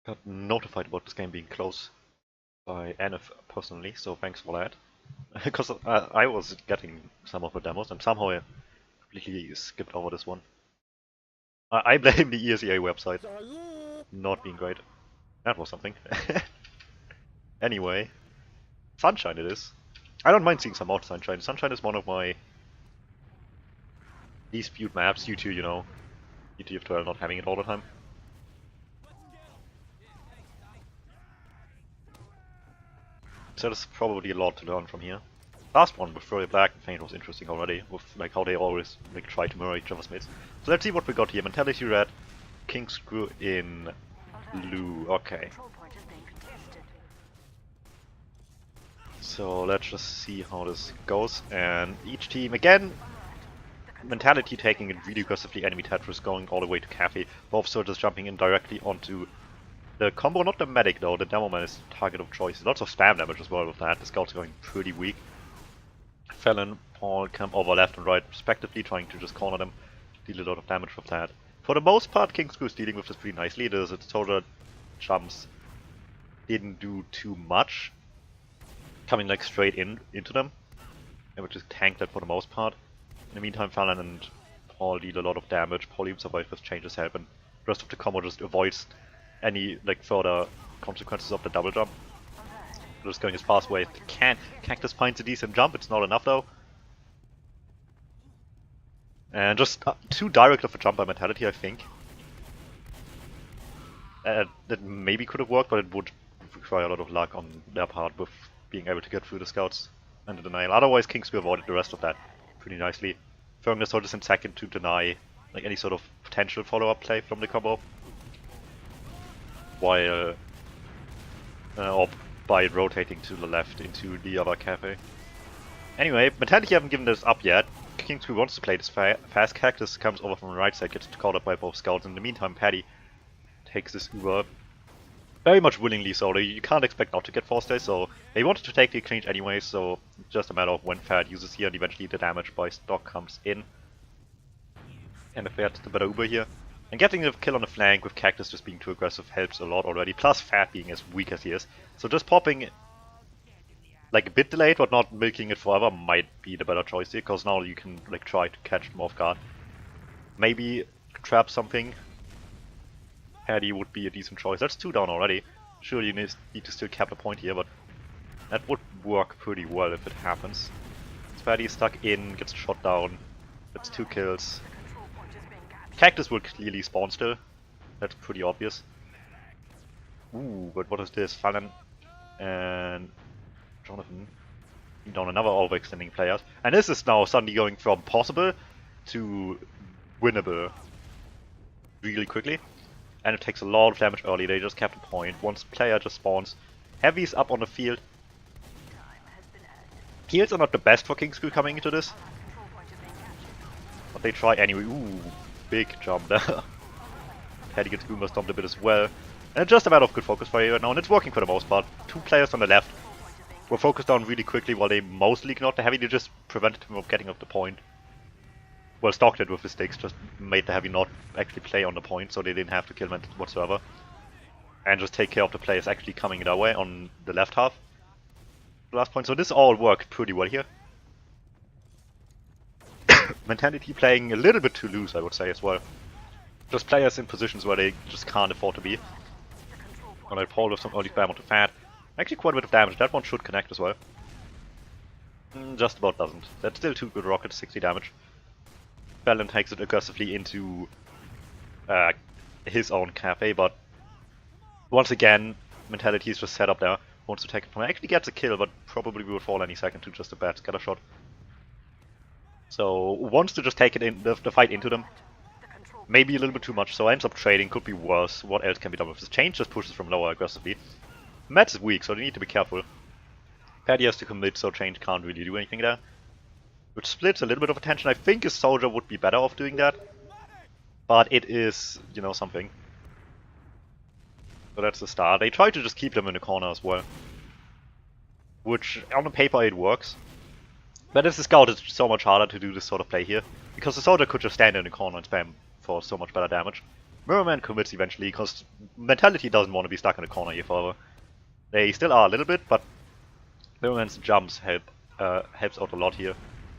Got notified about this game being closed by NF personally, so thanks for that. Because I was getting some of the demos and somehow I completely skipped over this one. I blame the ESEA website not being great. That was something. Anyway, Sunshine it is. I don't mind seeing some more Sunshine. Sunshine is one of my least viewed maps due to, ETF12 not having it all the time. So there's probably a lot to learn from here. Last one with Furry Black and Faint was interesting already, with like how they always like try to mirror each other's mates. So let's see what we got here. Mentality Red, King Screw in blue. Okay. So let's just see how this goes. And each team again, Mentality taking it really aggressively, enemy Tetris going all the way to Cafe. Both soldiers jumping in directly onto the combo, not the medic though, the demo man is the target of choice. Lots of spam damage as well with that. The scouts are going pretty weak. Felon, Paul come over left and right respectively, trying to just corner them, deal a lot of damage with that. For the most part, King Screw is dealing with this pretty nicely. The soldier jumps didn't do too much, coming like straight into them, and which is tanked that for the most part. In the meantime, Felon and Paul deal a lot of damage. Paul even survives with changes help, and the rest of the combo just avoids any like further consequences of the double jump. They're just going as fast away as they can. Cactus finds a decent jump, it's not enough though. And just too direct of a jump by Mentality, I think. That maybe could have worked, but it would require a lot of luck on their part with being able to get through the scouts and the denial. Otherwise, King Screw avoided the rest of that pretty nicely. Throwing the soldiers in second to deny like any sort of potential follow-up play from the combo. While or by rotating to the left into the other cafe. Anyway, Mentality haven't given this up yet. King Screw wants to play this fast. Cactus comes over from the right side, gets caught up by both scouts. In the meantime, Paddy takes this Uber very much willingly, so you can't expect not to get forced there. So they wanted to take the exchange anyway, so it's just a matter of when Fad uses here, and eventually the damage by stock comes in. And if Fad's the better Uber here. And getting a kill on the flank with Cactus just being too aggressive helps a lot already, plus Fat being as weak as he is. So just popping like a bit delayed, but not milking it forever might be the better choice here, because now you can like try to catch them off guard. Maybe trap something. Paddy would be a decent choice. That's 2 down already. Sure, you need to still cap a point here, but that would work pretty well if it happens. Paddy is stuck in, gets shot down. That's 2 kills. Cactus will clearly spawn still. That's pretty obvious. Ooh, but what is this? Fallen and Jonathan down another overextending players. And this is now suddenly going from possible to winnable really quickly. And it takes a lot of damage early. They just kept a point. Once player just spawns, Heavy's up on the field. Heals are not the best for King Screw coming into this, but they try anyway. Ooh, big jump there. Paddy gets Boomer stomped a bit as well. And just a matter of good focus for you right now, and it's working for the most part. 2 players on the left were focused down really quickly while they mostly ignored the Heavy. They just prevented him from getting up the point. Well, stalked it with the sticks, just made the Heavy not actually play on the point, so they didn't have to kill him whatsoever. And just take care of the players actually coming their way on the left half. The last point, so this all worked pretty well here. Mentality playing a little bit too loose, I would say, as well. Just players in positions where they just can't afford to be. And I Paul with some early spam onto Fat. Actually quite a bit of damage, that one should connect as well. Just about doesn't. That's still 2 good rockets, 60 damage. Fallon takes it aggressively into his own cafe, but once again, Mentality is just set up there. Wants to take it from him. Actually gets a kill, but probably will fall any second to just a bad scatter shot. So wants to just take it in the fight into them. Maybe a little bit too much, so ends up trading, could be worse. What else can be done with this? Change just pushes from lower aggressively. Mets is weak, so they need to be careful. Paddy has to commit, so Change can't really do anything there. Which splits a little bit of attention. I think a soldier would be better off doing that. But it is, something. So that's the start. They try to just keep them in the corner as well. Which, on the paper, it works. But as a scout, it's so much harder to do this sort of play here. Because the soldier could just stand in the corner and spam for so much better damage. Merman commits eventually, because Mentality doesn't want to be stuck in a corner here forever. They still are a little bit, but Merman's jumps helps out a lot here.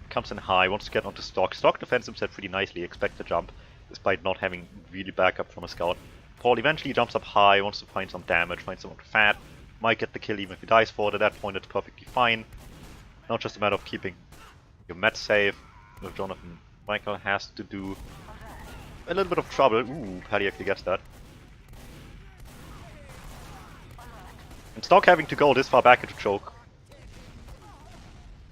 Comes in high, wants to get onto Stock. Stock defends himself pretty nicely, expects the jump, despite not having really backup from a scout. Paul eventually jumps up high, wants to find some damage, find some fat. Might get the kill even if he dies for it. At that point, it's perfectly fine. Not just a matter of keeping your Met safe. If Jonathan Michael has to do a little bit of trouble. Ooh, Paddy actually gets that. And Stock having to go this far back into choke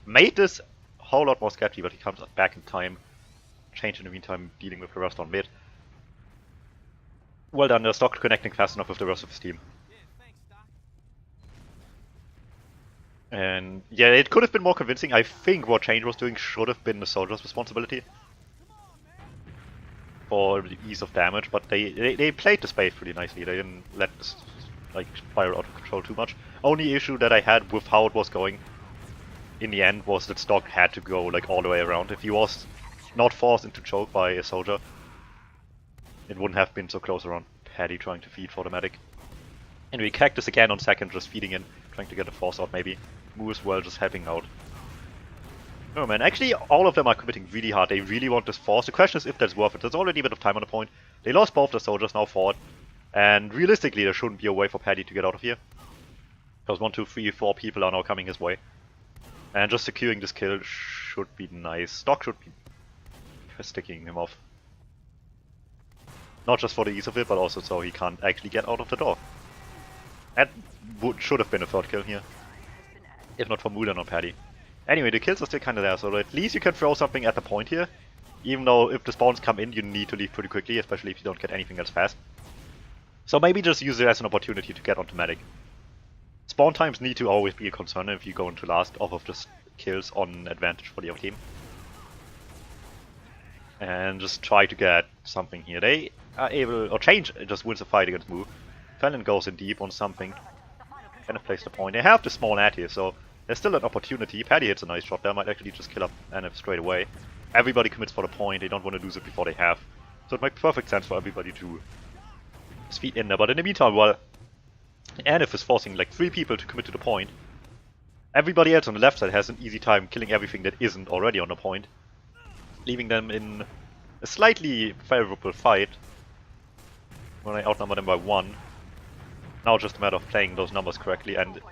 made this a whole lot more sketchy, but he comes back in time. Change in the meantime, dealing with the rest on mid. Well done, Stock connecting fast enough with the rest of his team. And yeah, it could have been more convincing. I think what Change was doing should have been the soldier's responsibility for the ease of damage, but they played the space pretty nicely. They didn't let this like spiral out of control too much. Only issue that I had with how it was going in the end was that Stock had to go like all the way around. If he was not forced into choke by a soldier, it wouldn't have been so close around Paddy trying to feed for the medic. And we Cactus again on second, just feeding in, trying to get a force out maybe. Moo as well, just helping out. No man, actually all of them are committing really hard. They really want this force. The question is if that's worth it. There's already a bit of time on the point. They lost both the soldiers, now fought. And realistically there shouldn't be a way for Paddy to get out of here. Because 1, 2, 3, 4 people are now coming his way. And just securing this kill should be nice. Stock should be sticking him off. Not just for the ease of it, but also so he can't actually get out of the door. That should have been a third kill here. If not for Mulan or Paddy. Anyway, the kills are still kinda there, so at least you can throw something at the point here. Even though if the spawns come in, you need to leave pretty quickly, especially if you don't get anything else fast. So maybe just use it as an opportunity to get onto medic. Spawn times need to always be a concern if you go into last off of just kills on advantage for the other team. And just try to get something here. They are able, or Change just wins the fight against Moo. Fallon goes in deep on something. Kind of plays the point. They have the small ad here, so there's still an opportunity. Paddy hits a nice shot there, might actually just kill up NF straight away. Everybody commits for the point, they don't want to lose it before they have. So it makes perfect sense for everybody to speed in there. But in the meantime, while NF is forcing like 3 people to commit to the point, everybody else on the left side has an easy time killing everything that isn't already on the point, leaving them in a slightly favorable fight when I outnumber them by 1. Now just a matter of playing those numbers correctly, and it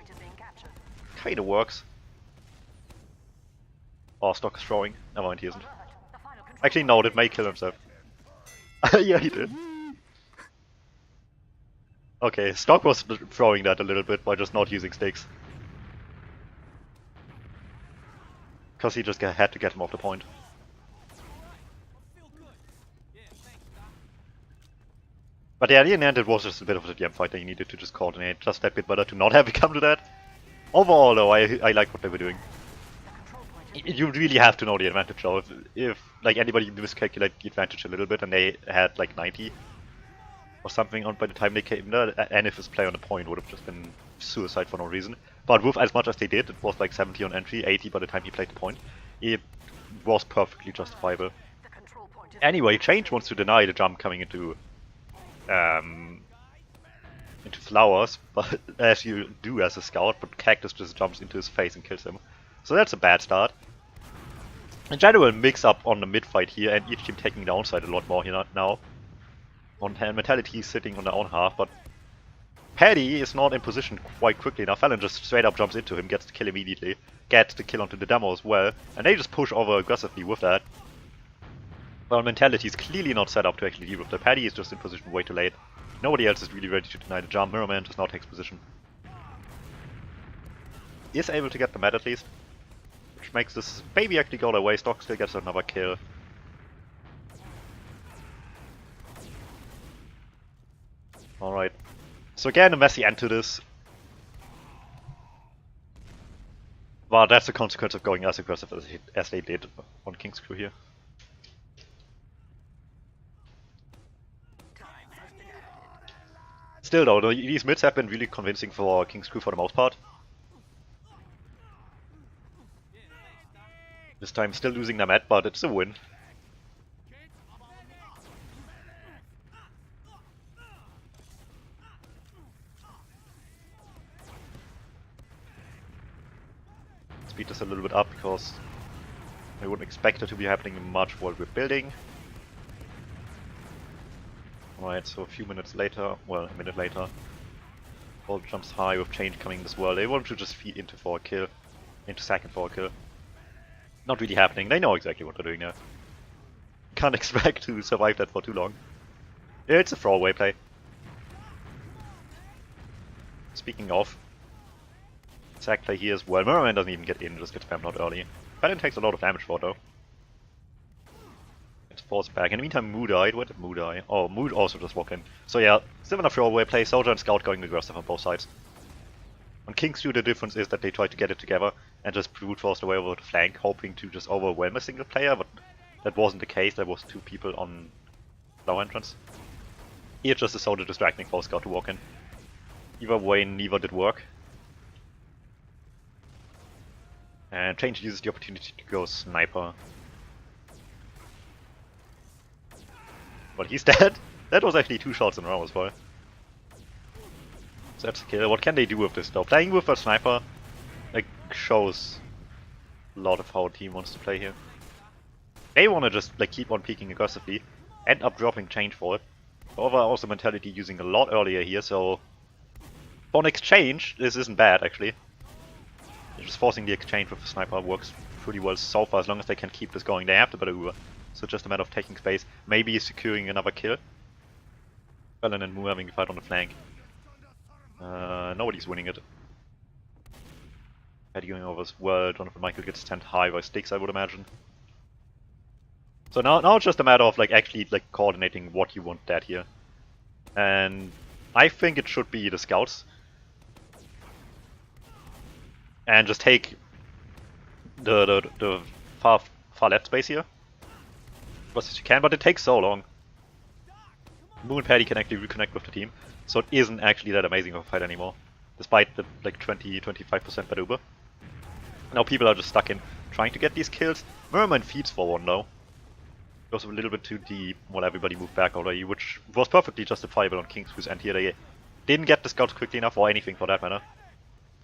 kinda works. Oh, Stock is throwing. Never mind, he isn't. Actually, no, it may kill himself. Yeah, he did. Okay, Stock was throwing that a little bit by just not using sticks. Because he just had to get him off the point. But yeah, in the end it was just a bit of a DM fight that you needed to just coordinate just that bit better to not have it come to that. Overall though, I like what they were doing. You really have to know the advantage though. If like anybody miscalculated the advantage a little bit and they had like 90 or something on by the time they came there, and if his play on the point would have just been suicide for no reason. But with as much as they did, it was like 70 on entry, 80 by the time he played the point. It was perfectly justifiable. Anyway, Change wants to deny the jump coming into flowers, but as you do as a scout, but Cactus just jumps into his face and kills him. So that's a bad start. In general, mix up on the mid fight here, and each team taking downside a lot more here now. On Mentality sitting on their own half, but Paddy is not in position quite quickly enough. Fallon just straight up jumps into him, gets the kill immediately, gets the kill onto the demo as well, and they just push over aggressively with that. Well, Mentality is clearly not set up to actually deal with that. Paddy is just in position way too late. Nobody else is really ready to deny the jump. Mirrorman just now takes position. Is able to get the med at least, which makes this maybe actually go their way. Stock still gets another kill. Alright. So again, a messy end to this. Well, that's the consequence of going as aggressive as they did on King's Crew here. Still though, these mids have been really convincing for King's Crew for the most part. This time still losing their med, but it's a win. speed this a little bit up because I wouldn't expect it to be happening much while we're building. Alright, so a few minutes later, well, a minute later, Bolt jumps high with change coming as well. They want to just feed into for a kill, into second for a kill. Not really happening. They know exactly what they're doing now. Can't expect to survive that for too long. Yeah, it's a throwaway play. Speaking of, sack play here as well. Merman doesn't even get in, just gets spammed out early. Paladin takes a lot of damage for it though. Gets forced back. In the meantime, Moo died. Where did Moo die? Oh, Moo also just walked in. So yeah, similar throwaway play. Soldier and Scout going aggressive on both sides. On King's 2, the difference is that they try to get it together and just brute force their way over the flank, hoping to just overwhelm a single player, but that wasn't the case. There was 2 people on flower entrance. Here just a Soldier distracting for Scout to walk in. Either way, neither did work. And Change uses the opportunity to go Sniper. But he's dead. That was actually 2 shots in a row as well. So that's a kill. What can they do with this though? Playing with a Sniper like shows a lot of how a team wants to play here. They want to just like keep on peeking aggressively, end up dropping Change for it. However, also Mentality using a lot earlier here, so for an exchange, this isn't bad actually. Just forcing the exchange with the Sniper works pretty well so far, as long as they can keep this going. They have the better Uber, so it's just a matter of taking space, maybe securing another kill. Velen and Moo having a fight on the flank. Nobody's winning it. Eddie going over as well. Jonathan Michael gets sent high by sticks, I would imagine. So now it's just a matter of like actually like coordinating what you want dead here. And I think it should be the Scouts. And just take the far left space here. As much as you can, but it takes so long. Moo and Paddy can actually reconnect with the team, so it isn't actually that amazing of a fight anymore. Despite the like 20-25% better Uber. Now people are just stuck in trying to get these kills. Merman feeds for one though. Goes a little bit too deep while everybody moved back already, which was perfectly justifiable on King's 2's end here. They didn't get the Scouts quickly enough, or anything for that matter.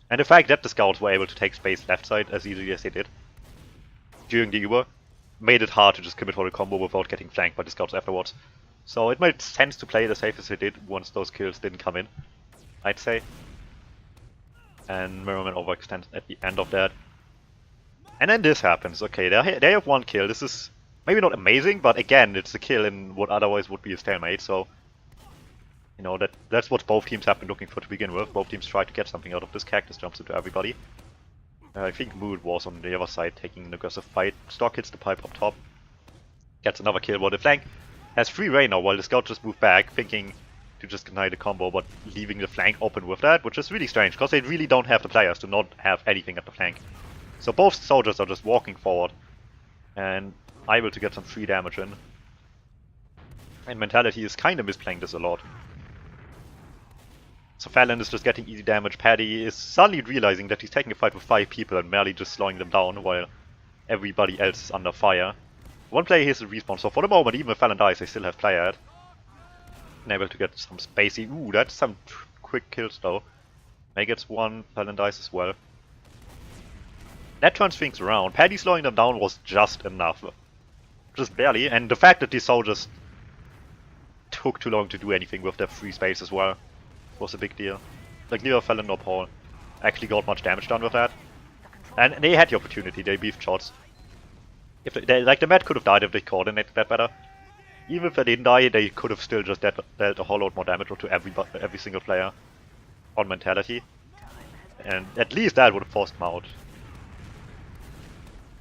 And the fact that the Scouts were able to take space left side as easily as they did during the Uber made it hard to just commit for the combo without getting flanked by the Scouts afterwards. So it made sense to play it as safe as it did once those kills didn't come in, I'd say. And Merman overextended at the end of that. And then this happens. Okay, they have 1 kill. This is maybe not amazing, but again, it's a kill in what otherwise would be a stalemate, so you know, that's what both teams have been looking for to begin with. Both teams try to get something out of this. Cactus jumps into everybody. I think Mood was on the other side taking an aggressive fight. Stock hits the pipe up top. Gets another kill while the flank has free reign now, while the Scout just moved back, thinking to just deny the combo, but leaving the flank open with that, which is really strange, because they really don't have the players to not have anything at the flank. So both soldiers are just walking forward, and able to get some free damage in. And Mentality is kind of misplaying this a lot. So Fallon is just getting easy damage. Paddy is suddenly realizing that he's taking a fight with 5 people and merely just slowing them down while everybody else is under fire. One player here's a respawn, so for the moment, even if Fallon dies, they still have player at. And able to get some spacey. Ooh, that's some quick kills though. May gets 1, Fallon dies as well. That turns things around. Paddy slowing them down was just enough. Just barely, and the fact that these soldiers took too long to do anything with their free space as well was a big deal. Like neither Fallon nor Paul actually got much damage done with that. And they had the opportunity, they beefed shots. If they like the Met could have died if they coordinated that better. Even if they didn't die, they could have still just dealt a whole lot more damage to every single player on Mentality. And at least that would have forced them out.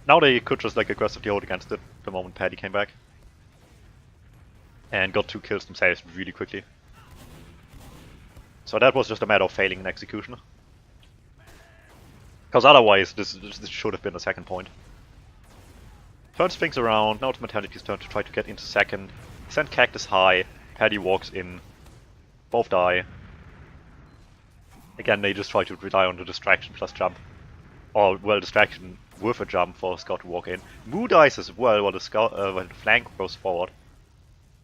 Now they could just like aggressively hold against it the moment Paddy came back. And got 2 kills themselves really quickly. So that was just a matter of failing in execution. Because otherwise this should have been a second point. Turns things around, now it's Mentality's turn to try to get into second. Send Cactus high, Paddy walks in, both die. Again, they just try to rely on the distraction plus jump. Or, well, distraction with a jump for Scout to walk in. Moo dies as well while the flank goes forward.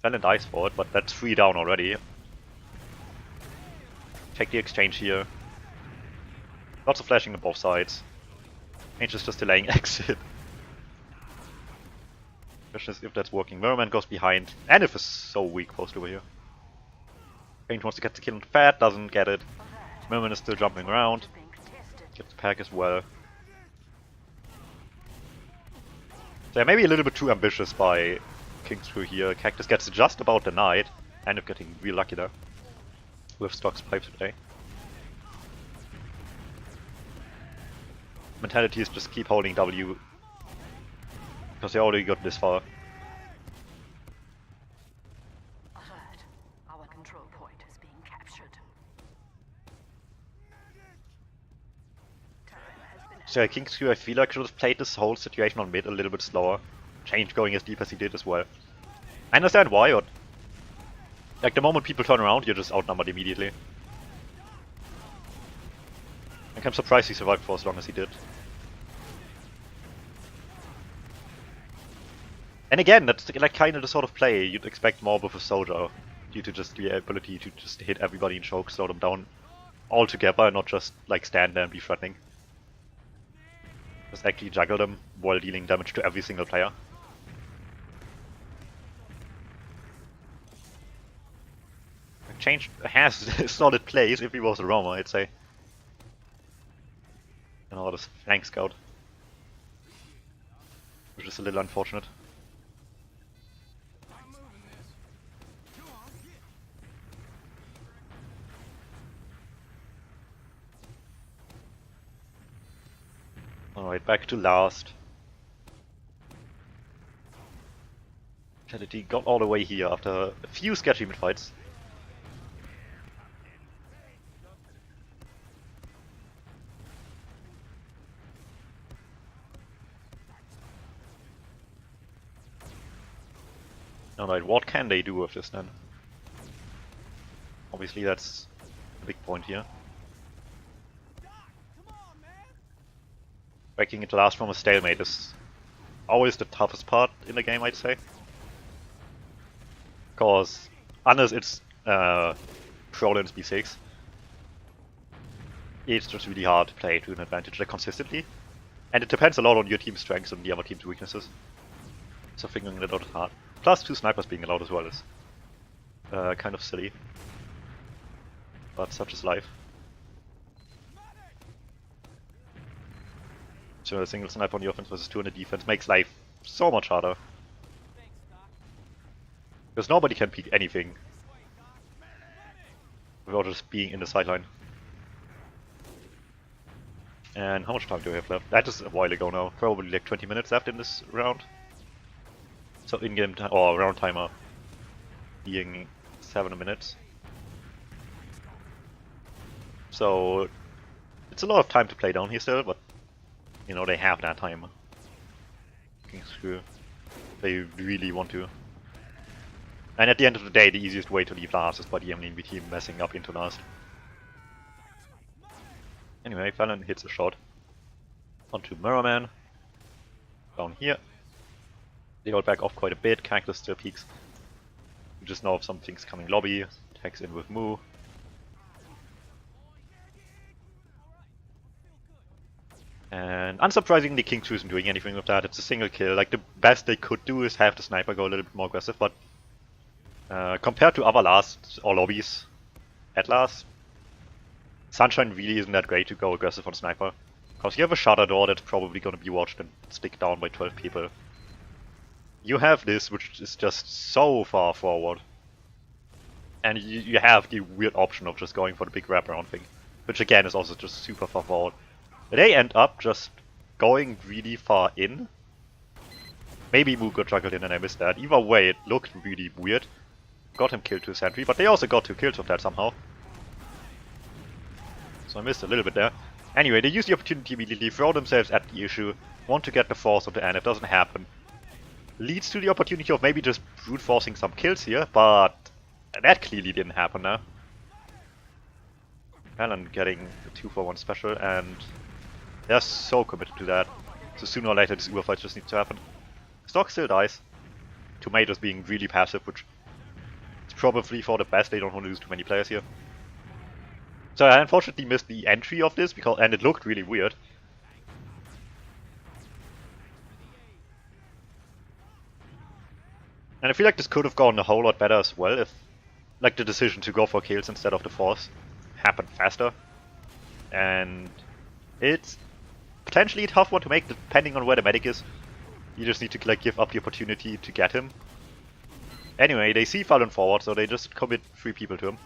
Fallon dies for it, but that's 3 down already. Take the exchange here. Lots of flashing on both sides. Angel is just delaying exit. Question is if that's working. Merman goes behind. Anif is so weak post over here. Angel wants to get the kill on Fat, doesn't get it. Merman is still jumping around. Gets the pack as well. They're maybe a little bit too ambitious by King's Crew here. Cactus gets just about denied. End up getting real lucky there. With Stock's pipes today. Mentality is just keep holding W. Because they already got this far. Alert. Our control point is being captured. So King's Crew, I feel like should have played this whole situation on mid a little bit slower. Change going as deep as he did as well. I understand why, but like the moment people turn around, you're just outnumbered immediately. Like, I'm surprised he survived for as long as he did. And again, that's like kind of the sort of play you'd expect more with a soldier, due to just the ability to just hit everybody in choke, slow them down all together, and not just like stand there and be threatening. Just actually juggle them while dealing damage to every single player. Change has solid plays if he was a roamer, I'd say. And all this flank scout, which is a little unfortunate. Alright, back to last. Vitality got all the way here after a few sketchy mid-fights. Alright, what can they do with this then? Obviously that's a big point here. Breaking it last from a stalemate is always the toughest part in the game, I'd say. Because unless it's Prolins B6, it's just really hard to play to an advantage like consistently. And it depends a lot on your team's strengths and the other team's weaknesses. So figuring that out is hard. Plus 2 snipers being allowed as well is kind of silly. But such is life. So a single sniper on the offense versus 2 on the defense makes life so much harder. Because nobody can peek anything without just being in the sideline. And how much time do we have left? That is a while ago now. Probably like 20 minutes left in this round. So in-game time, or round timer being 7 minutes. So it's a lot of time to play down here still, but you know, they have that time. King's Crew. They really want to. And at the end of the day, the easiest way to leave last is by the enemy team messing up into last. Anyway, Fallon hits a shot onto Mirrorman. Down here. They all back off quite a bit. Cactus still peeks. You just know if something's coming lobby. Attacks in with Moo. And unsurprisingly, King's Crew isn't doing anything with that. It's a single kill. Like, the best they could do is have the sniper go a little bit more aggressive, but compared to other lasts or lobbies at last, Sunshine really isn't that great to go aggressive on sniper. Because you have a shutter door that's probably going to be watched and stick down by 12 people. You have this, which is just so far forward. And you have the weird option of just going for the big wraparound thing. Which again is also just super far forward. They end up just going really far in. Maybe Moo got juggled in and I missed that. Either way, it looked really weird. Got him killed to a sentry, but they also got 2 kills of that somehow. So I missed a little bit there. Anyway, they use the opportunity immediately, throw themselves at the issue, want to get the force of the end, it doesn't happen. Leads to the opportunity of maybe just brute forcing some kills here, but that clearly didn't happen now. Alan getting the 2-for-1 special, and they're so committed to that. So sooner or later this Uber fight just needs to happen. Stock still dies. Tomatoes being really passive, which is probably for the best. They don't want to lose too many players here. So I unfortunately missed the entry of this, and it looked really weird. And I feel like this could have gone a whole lot better as well if, like, the decision to go for kills instead of the force happened faster. And it's potentially a tough one to make depending on where the medic is. You just need to, like, give up the opportunity to get him. Anyway, they see Fallen forward, so they just commit 3 people to him.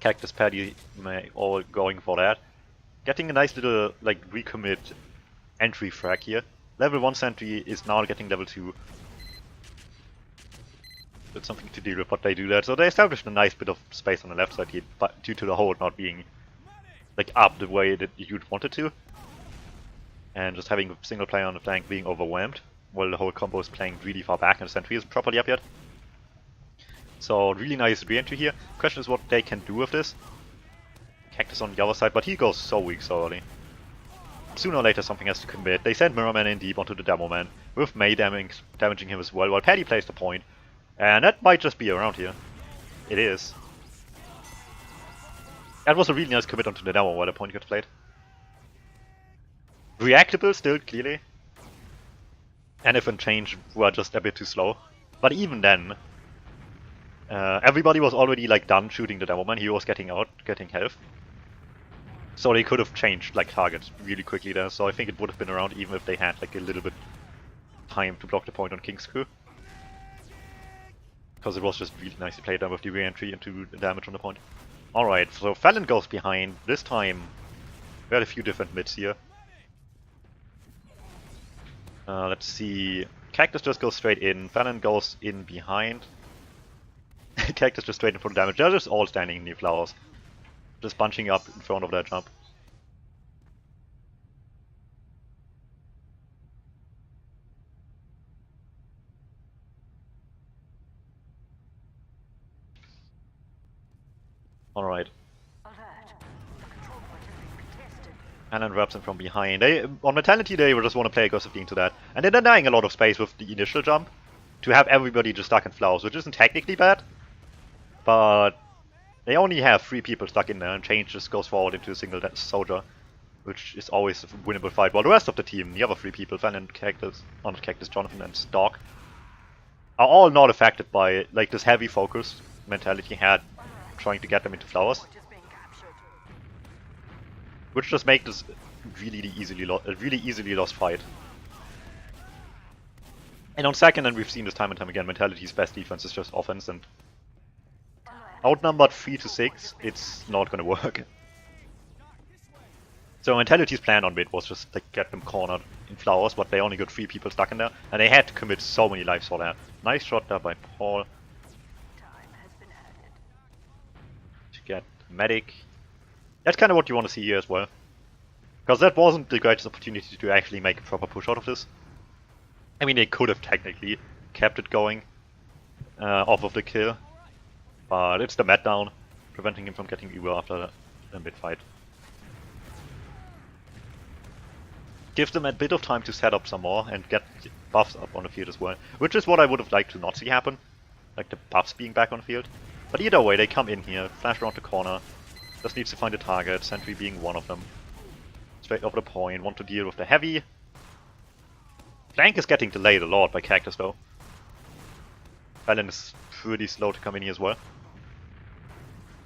Cactus Paddy all going for that. Getting a nice little, like, recommit entry frag here. Level 1 sentry is now getting level 2. That's something to deal with, but they do that. So they established a nice bit of space on the left side here, but due to the hold not being, like, up the way that you'd want it to. And just having a single player on the flank being overwhelmed, while the whole combo is playing really far back and the sentry isn't properly up yet. So really nice re-entry here. Question is what they can do with this. Cactus on the other side, but he goes so weak so early. Sooner or later something has to commit. They send Mirrorman in deep onto the Demo Man, with May damaging him as well, while Paddy plays the point. And that might just be around here. It is. That was a really nice commit onto the Demo while the point gets played. Reactable still, clearly. And if and change were just a bit too slow. But even then, everybody was already, like, done shooting the Demoman. He was getting out, getting health. So they could have changed, like, targets really quickly there. So I think it would have been around even if they had, like, a little bit time to block the point on King's Crew. Because it was just really nicely played there with the re-entry into the damage on the point. Alright, so Fallon goes behind. This time, we had a few different mids here. Let's see. Cactus just goes straight in. Fallon goes in behind. Cactus just straight in for the damage. They're just all standing near flowers. Just bunching up in front of that jump. Alright. Alan grabs him from behind. On Mentality they just want to play aggressively into that. And they're denying a lot of space with the initial jump. To have everybody just stuck in flowers, which isn't technically bad. But they only have 3 people stuck in there, and Change just goes forward into a single soldier. Which is always a winnable fight. While the rest of the team, the other 3 people, Fan and Cactus, not Cactus, Jonathan and Stalk, are all not affected by, like, this heavy focus Mentality had trying to get them into flowers. Which just makes this really easily lost fight. And on second, and we've seen this time and time again, Mentality's best defense is just offense, and outnumbered 3 to 6, it's not gonna work. So Mentality's plan on mid was just like get them cornered in flowers, but they only got 3 people stuck in there, and they had to commit so many lives for that. Nice shot there by Paul. To get medic. That's kind of what you want to see here as well. Because that wasn't the greatest opportunity to actually make a proper push out of this. I mean, they could have technically kept it going off of the kill. But it's the mat down, preventing him from getting Uber after a mid-fight. Gives them a bit of time to set up some more and get buffs up on the field as well. Which is what I would have liked to not see happen. Like the buffs being back on the field. But either way, they come in here, flash around the corner. Just needs to find a target, Sentry being one of them. Straight over the point, want to deal with the heavy. Flank is getting delayed a lot by Cactus though. Fallon is pretty slow to come in here as well.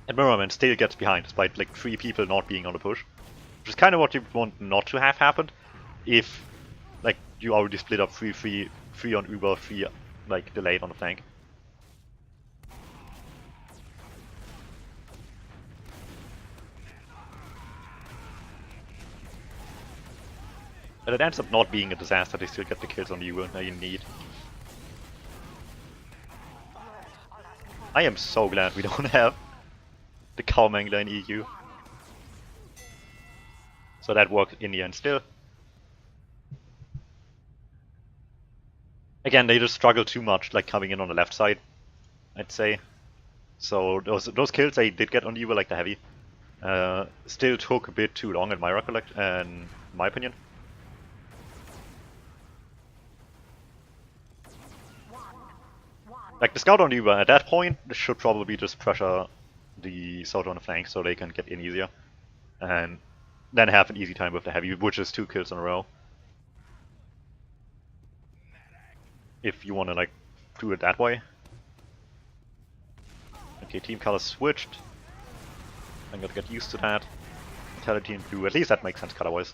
And Mirrorman still gets behind despite like 3 people not being on the push. Which is kind of what you want not to have happened if like you already split up 3 on Uber, 3 like delayed on the flank. But it ends up not being a disaster, they still get the kills on you that you need. I am so glad we don't have the cow mangler in EU. So that worked in the end still. Again, they just struggle too much, like coming in on the left side, I'd say. So those kills they did get on you were like the heavy. Still took a bit too long in my in my opinion. Like the scout on Uber at that point should probably just pressure the soldier on the flank so they can get in easier. And then have an easy time with the heavy, which is 2 kills in a row. If you want to like do it that way. Okay, team colors switched. I'm gonna get used to that. Mentality in blue, at least that makes sense color-wise.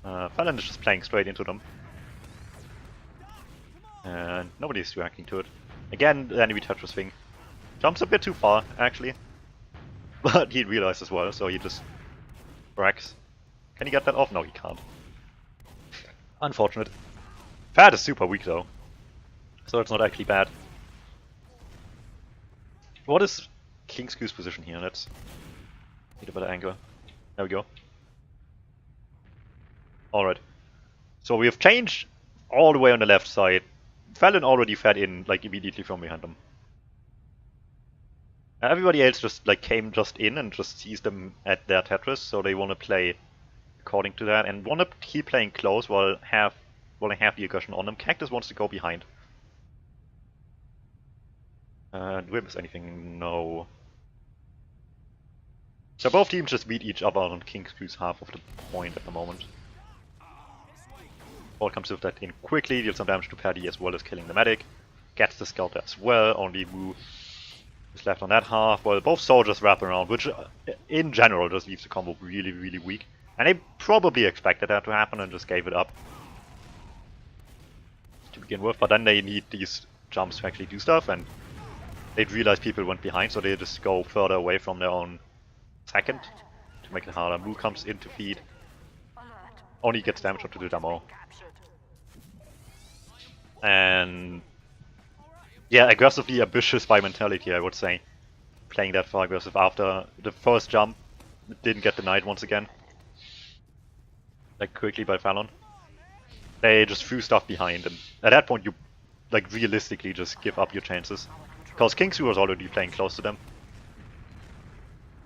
Fallon is just playing straight into them. And nobody's reacting to it. Again, the enemy touches thing. Jumps a bit too far, actually. But he realized as well, so he just bracks. Can he get that off? No, he can't. Unfortunate. Fat is super weak though, so it's not actually bad. What is King Screw's position here? Let's get a better angle. There we go. Alright. So we have changed all the way on the left side. Fallon already fed in like immediately from behind them. Everybody else just like came just in and just sees them at their Tetris, so they want to play according to that and want to keep playing close while they have the aggression on them. Cactus wants to go behind. Do we miss anything? No. So both teams just beat each other on King Screw's half of the point at the moment. Ball comes with that in quickly, deals some damage to Paddy as well as killing the medic. Gets the scout as well, only Wu is left on that half. Well, both soldiers wrap around, which in general just leaves the combo really, really weak. And they probably expected that to happen and just gave it up to begin with, but then they need these jumps to actually do stuff, and they'd realize people went behind, so they just go further away from their own second to make it harder. Wu comes in to feed. Only gets damage onto the demo. And yeah, aggressively ambitious by mentality, I would say. Playing that far aggressive after the first jump didn't get denied once again. Like quickly by Fallon. They just threw stuff behind, and at that point you like realistically just give up your chances. Because Kingsu was already playing close to them.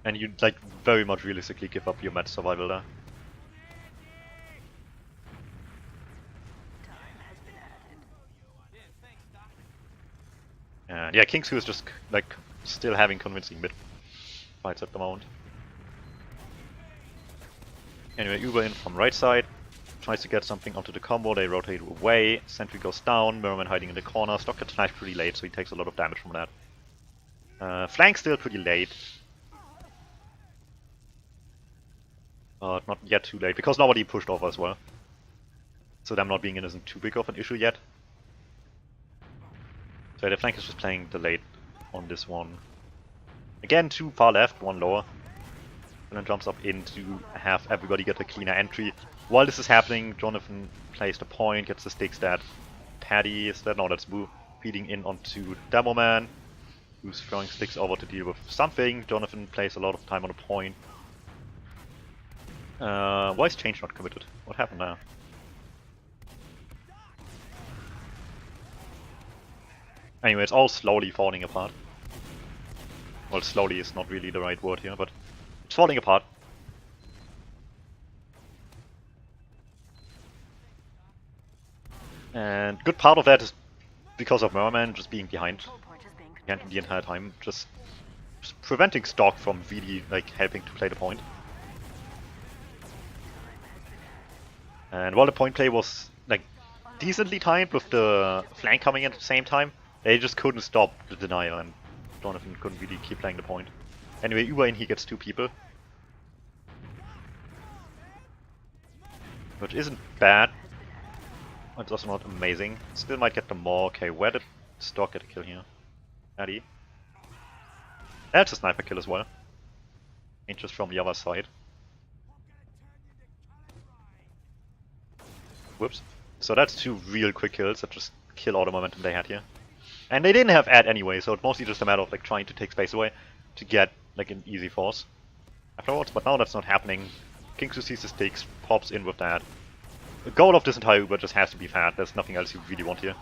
And you like very much realistically give up your match survival there. And yeah, Kingsu is just like still having convincing mid fights at the moment. Anyway, Uber in from right side. Tries to get something onto the combo, they rotate away, Sentry goes down, Merman hiding in the corner, Stock gets knifed pretty late, so he takes a lot of damage from that. Flank still pretty late. But not yet too late, because nobody pushed over as well. So them not being in isn't too big of an issue yet. So the flank is just playing delayed on this one. Again, too far left, one lower. And then jumps up in to have everybody get a cleaner entry. While this is happening, Jonathan plays the point, gets the sticks that Paddy is that. No, that's Wu feeding in onto Demo Man, who's throwing sticks over to deal with something. Jonathan plays a lot of time on the point. Why is Change not committed? What happened there? Anyway, it's all slowly falling apart. Well, slowly is not really the right word here, but it's falling apart. And good part of that is because of Merman just being behind the entire time, just preventing Stock from really like helping to play the point. And while the point play was like decently timed with the flank coming in at the same time, they just couldn't stop the denial, and Jonathan couldn't really keep playing the point. Anyway, Uber in, he gets 2 people. Which isn't bad. It's also not amazing. Still might get the more. Okay, where did Stock get a kill here? Addy. That's a sniper kill as well. And just from the other side. Whoops. So that's 2 real quick kills that just kill all the momentum they had here. And they didn't have ad anyway, so it's mostly just a matter of like trying to take space away to get like an easy force afterwards. But now that's not happening. Kingsu sees the sticks, pops in with that. The goal of this entire Uber just has to be fat. There's nothing else you really want here.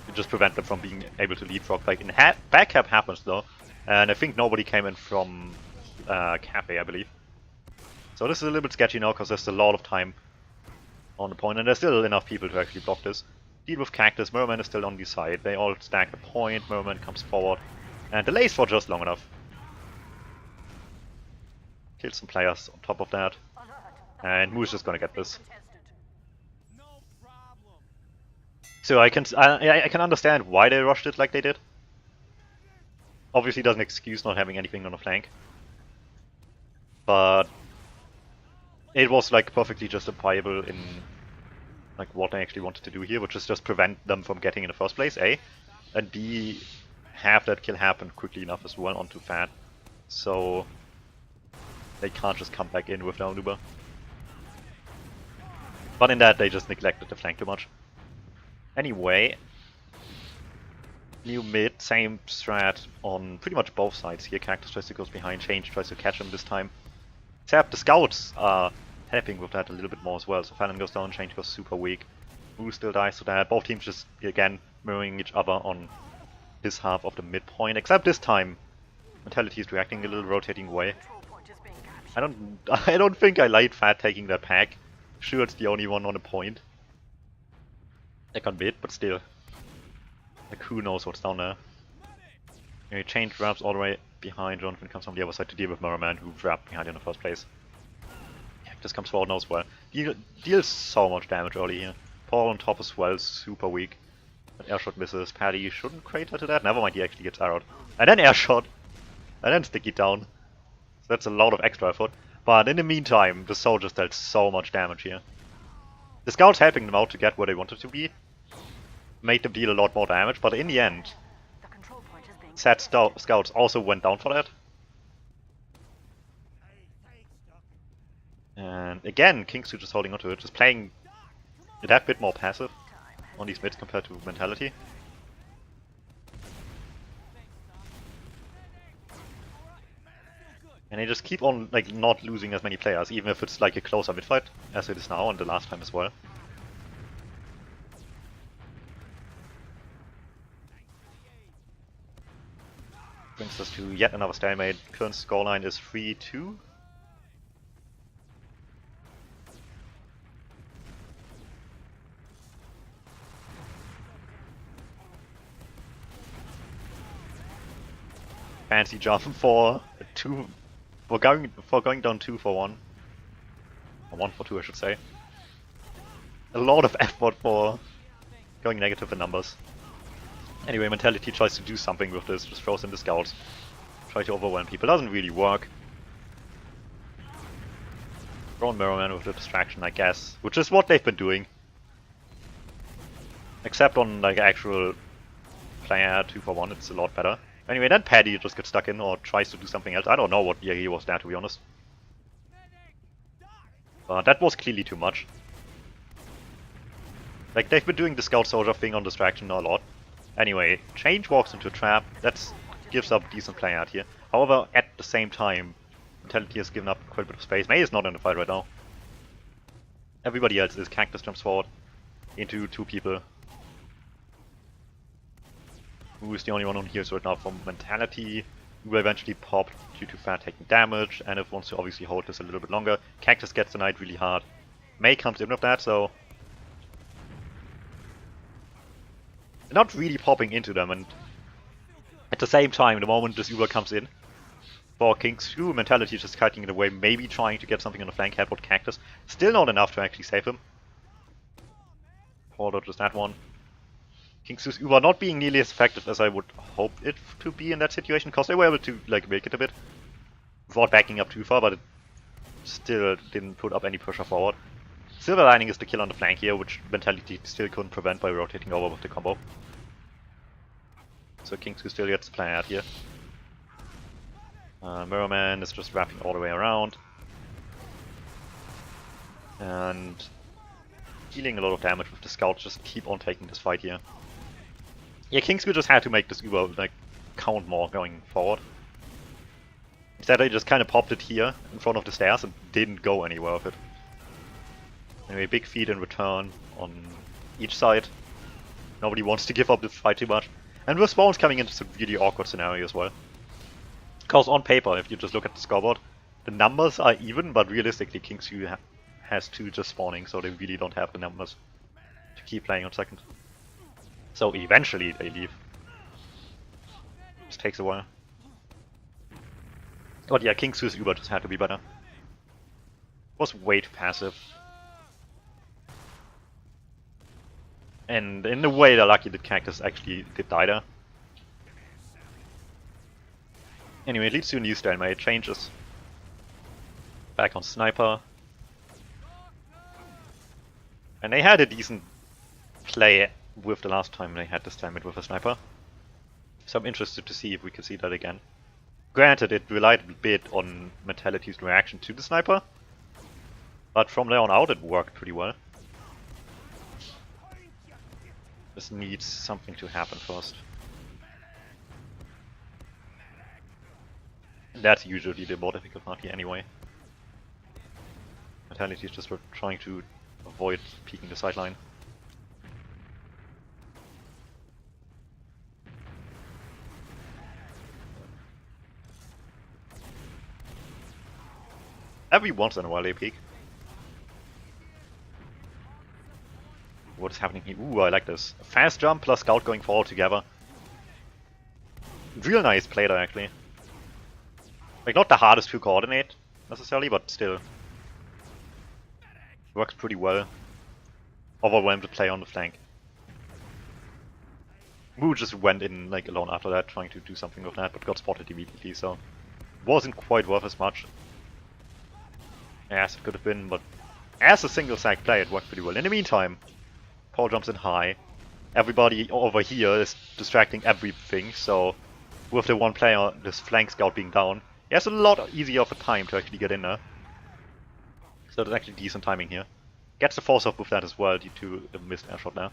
You just prevent them from being able to leapfrog. Like in backcap happens though, and I think nobody came in from Cafe, I believe. So this is a little bit sketchy now because there's a lot of time on the point, and there's still enough people to actually block this. Deal with Cactus. Merman is still on the side. They all stack the point. Merman comes forward and delays for just long enough. Kills some players on top of that. And Moo's just gonna get this. So I can understand why they rushed it like they did. Obviously doesn't excuse not having anything on the flank. But it was like perfectly justifiable in like what they actually wanted to do here, which is just prevent them from getting in the first place, A. And B, have that kill happen quickly enough as well onto Fat. So they can't just come back in with down Uber. But in that they just neglected the flank too much. Anyway, new mid, same strat on pretty much both sides here. Cactus tries to go behind, Change tries to catch him this time. Except the scouts are helping with that a little bit more as well. So Fallon goes down, Change goes super weak. Wu still dies to that. Both teams just, again, mirroring each other on this half of the midpoint. Except this time, Mentality is reacting a little, rotating away. Control point is being captured. I don't think I like Fat taking that pack. Sure, it's the only one on a point. Like on mid, but still. Like who knows what's down there. Anyway, Change wraps all the way behind. Jonathan comes on the other side to deal with Merman, who wrapped behind in the first place. This comes forward knows well. Deals so much damage early here. Paul on top as well, super weak. But airshot misses. Paddy shouldn't crater to that. Never mind, he actually gets arrowed. And then airshot. And then sticky down. So that's a lot of extra effort. But in the meantime, the soldiers dealt so much damage here. The scouts helping them out to get where they wanted to be made them deal a lot more damage, but in the end, The control point is being sad scouts also went down for that. And again, Kingsu just holding onto it, just playing that bit more passive on these mids compared to Mentality. And they just keep on like not losing as many players, even if it's like a closer mid fight, as it is now and the last time as well. Brings us to yet another stalemate. Current scoreline is 3-2. Fancy jump for going down 2 for 1. Or 1 for 2 I should say. A lot of effort for going negative in numbers. Anyway, Mentality tries to do something with this, just throws in the scouts. Try to overwhelm people, doesn't really work. Thrown Mirrorman with the distraction, I guess, which is what they've been doing. Except on like actual player 2 for 1, it's a lot better. Anyway, then Paddy just gets stuck in or tries to do something else. I don't know what he was there, to be honest. But that was clearly too much. Like, they've been doing the scout soldier thing on distraction a lot. Anyway, Change walks into a trap. That gives up decent play out here. However, at the same time, Mentality has given up quite a bit of space. Mei is not in the fight right now. Everybody else is. Cactus jumps forward into 2 people. Who is the only one on heals right now from Mentality, who will eventually pop due to Fat taking damage, and if wants to obviously hold this a little bit longer. Cactus gets denied really hard. Mei comes in with that, so not really popping into them, and at the same time, the moment this Uber comes in for Kingsu, Mentality is just cutting it away, maybe trying to get something on the flank, headbutt Cactus. Still not enough to actually save him. Paul dodges that one. Kingsu's Uber not being nearly as effective as I would hope it to be in that situation, because they were able to like milk it a bit without backing up too far, but it still didn't put up any pressure forward. Silver lining is the kill on the flank here, which Mentality still couldn't prevent by rotating over with the combo. So Kingsu still gets the plan out here. Mirrorman is just wrapping all the way around. And dealing a lot of damage with the scouts, just keep on taking this fight here. Yeah, Kingsu just had to make this Uber like count more going forward. Instead they just kind of popped it here in front of the stairs and didn't go anywhere with it. Anyway, big feed in return on each side. Nobody wants to give up this fight too much. And with spawns coming into some really awkward scenario as well. Because on paper, if you just look at the scoreboard, the numbers are even, but realistically Kingsu has 2 just spawning, so they really don't have the numbers to keep playing on second. So eventually they leave. Just takes a while. But yeah, Kingsu's Uber just had to be better. Was way too passive. And in a way, they're lucky that Cactus actually did die there. Anyway, it leads to a new stalemate. Changes. Back on Sniper. And they had a decent play with the last time they had this stalemate with a Sniper. So I'm interested to see if we can see that again. Granted, it relied a bit on Mentality's reaction to the Sniper. But from there on out, it worked pretty well. This needs something to happen first. And that's usually the more difficult part here anyway. Mentality is just trying to avoid peeking the sideline. Every once in a while they peek. What is happening here? Ooh, I like this. A fast jump plus scout going forward together. Real nice play there, actually. Like, not the hardest to coordinate, necessarily, but still. Works pretty well. Overwhelmed the play on the flank. Wu just went in, like, alone after that, trying to do something with that, but got spotted immediately, so... wasn't quite worth as much as it could have been, but... as a single sack play, it worked pretty well. In the meantime... Paul jumps in high. Everybody over here is distracting everything, so with the one player, this flank scout being down, he has a lot easier of a time to actually get in there. So that's actually decent timing here. Gets the force off with that as well due to the missed air shot there.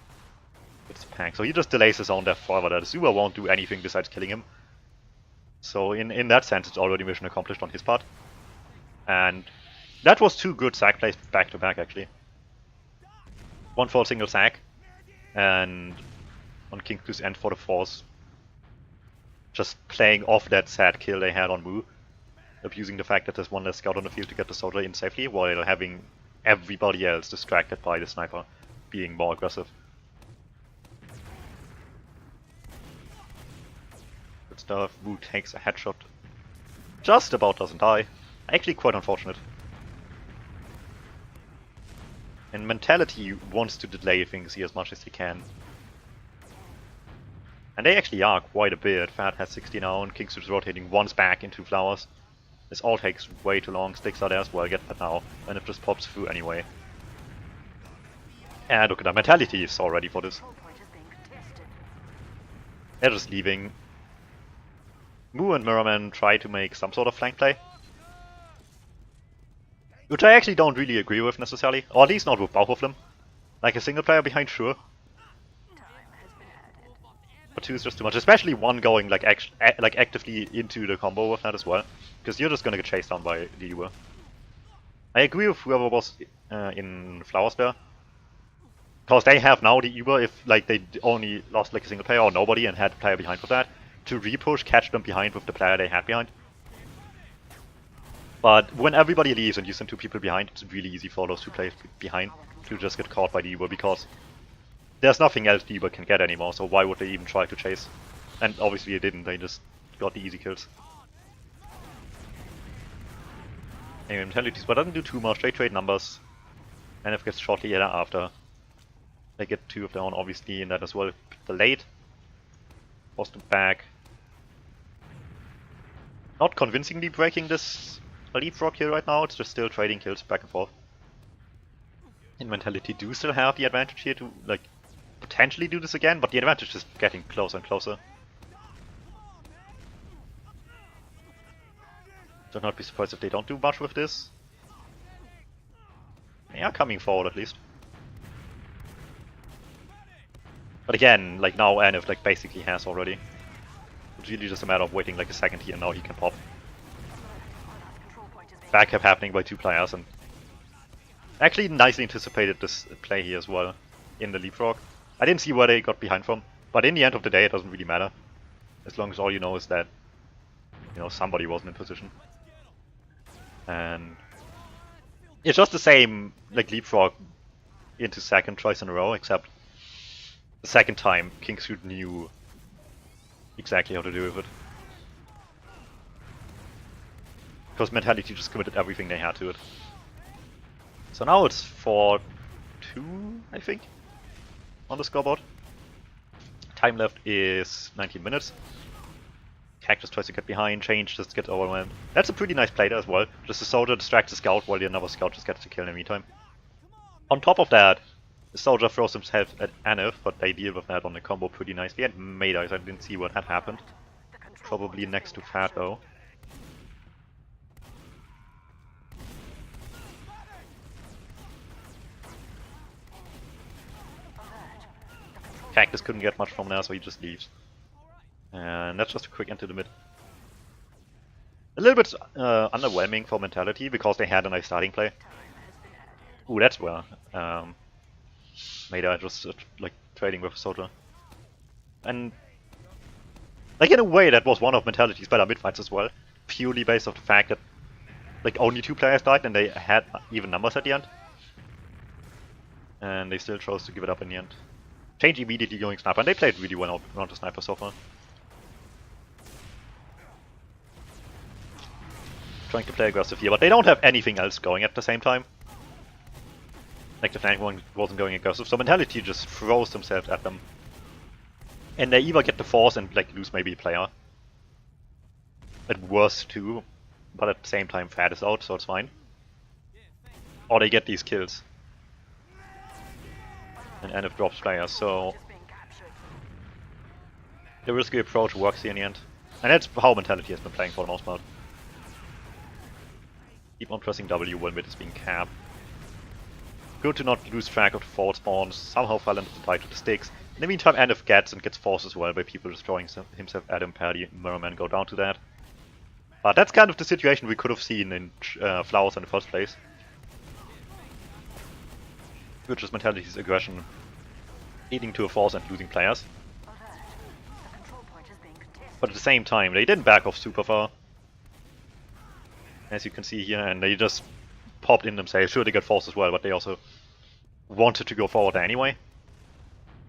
It's Pang. So he just delays his own death forever there. The Zuba won't do anything besides killing him. So in that sense, it's already mission accomplished on his part. And that was two good sack plays back to back actually. One for a single sack, and on King Clu's end for the force. Just playing off that sad kill they had on Wu. Abusing the fact that there's one less scout on the field to get the soldier in safely, while having everybody else distracted by the sniper being more aggressive. Good stuff. Wu takes a headshot. Just about doesn't die. Actually quite unfortunate. And Mentality wants to delay things here as much as he can. And they actually are quite a bit. Fat has 60 now, and King's is rotating once back into flowers. This all takes way too long. Sticks are there as well, get that now. And it just pops through anyway. And look at that, Mentality is all ready for this. They're just leaving. Mu and Mirrorman try to make some sort of flank play. Which I actually don't really agree with necessarily, or at least not with both of them. Like a single player behind, sure. But two is just too much, especially one going like actively into the combo with that as well. Because you're just gonna get chased down by the Uber. I agree with whoever was in Flowers there. Because they have now the Uber if like they only lost like a single player or nobody and had a player behind with that. To repush, catch them behind with the player they had behind. But when everybody leaves and you send two people behind, it's really easy for those two players behind to just get caught by the Uber because there's nothing else the Uber can get anymore, so why would they even try to chase? And obviously they didn't, they just got the easy kills. Anyway, Mentalities, but doesn't do too much, they trade numbers. NF gets shortly after. They get two of their own obviously in that as well. Delayed. Forced them back. Not convincingly breaking this leapfrog here right now, it's just still trading kills back and forth. In Mentality do still have the advantage here to like potentially do this again, but the advantage is getting closer and closer. Do not be surprised if they don't do much with this. They are coming forward at least. But again, like now NF like basically has already. It's really just a matter of waiting like a second here and now he can pop. Back kept happening by two players and actually nicely anticipated this play here as well in the leapfrog. I didn't see where they got behind from, but in the end of the day it doesn't really matter. As long as all you know is that, you know, somebody wasn't in position. And it's just the same like leapfrog into second twice in a row, except the second time Kingsuit knew exactly how to do with it. Because Mentality just committed everything they had to it. So now it's 4-2, I think. on the scoreboard. Time left is 19 minutes. Cactus tries to get behind, Change just gets overwhelmed. That's a pretty nice play there as well. Just a soldier distracts the scout while the another scout just gets to kill in the meantime. On top of that, the soldier throws himself at Anif, but they deal with that on the combo pretty nicely. And Maydice, I didn't see what had happened. Probably next to Fat though. Cactus couldn't get much from there, so he just leaves. And that's just a quick into the mid. A little bit underwhelming for Mentality, because they had a nice starting play. Ooh, that's where Mayday just like trading with a soldier. And like in a way that was one of Mentality's better mid-fights as well. Purely based off the fact that like only 2 players died and they had even numbers at the end. And they still chose to give it up in the end. Change immediately going sniper, and they played really well around the sniper so far. Trying to play aggressive here, but they don't have anything else going at the same time. Like the flank one wasn't going aggressive, so Mentality just throws themselves at them. And they either get the force and like lose maybe a player. At worst too, but at the same time Fat is out, so it's fine. Or they get these kills. And Anif drops players, so the risky approach works here in the end. And that's how Mentality has been playing for the most part. Keep on pressing W when mid is being capped. Good to not lose track of the forward spawns, somehow fell into the fight to the sticks. In the meantime, Anif gets and gets forced as well by people destroying himself, Adam, Paddy, Merman go down to that. But that's kind of the situation we could have seen in Flowers in the first place. Which is Mentality's aggression leading to a force and losing players. But at the same time, they didn't back off super far. As you can see here, and they just popped in themselves. Sure, they got forced as well, but they also wanted to go forward anyway.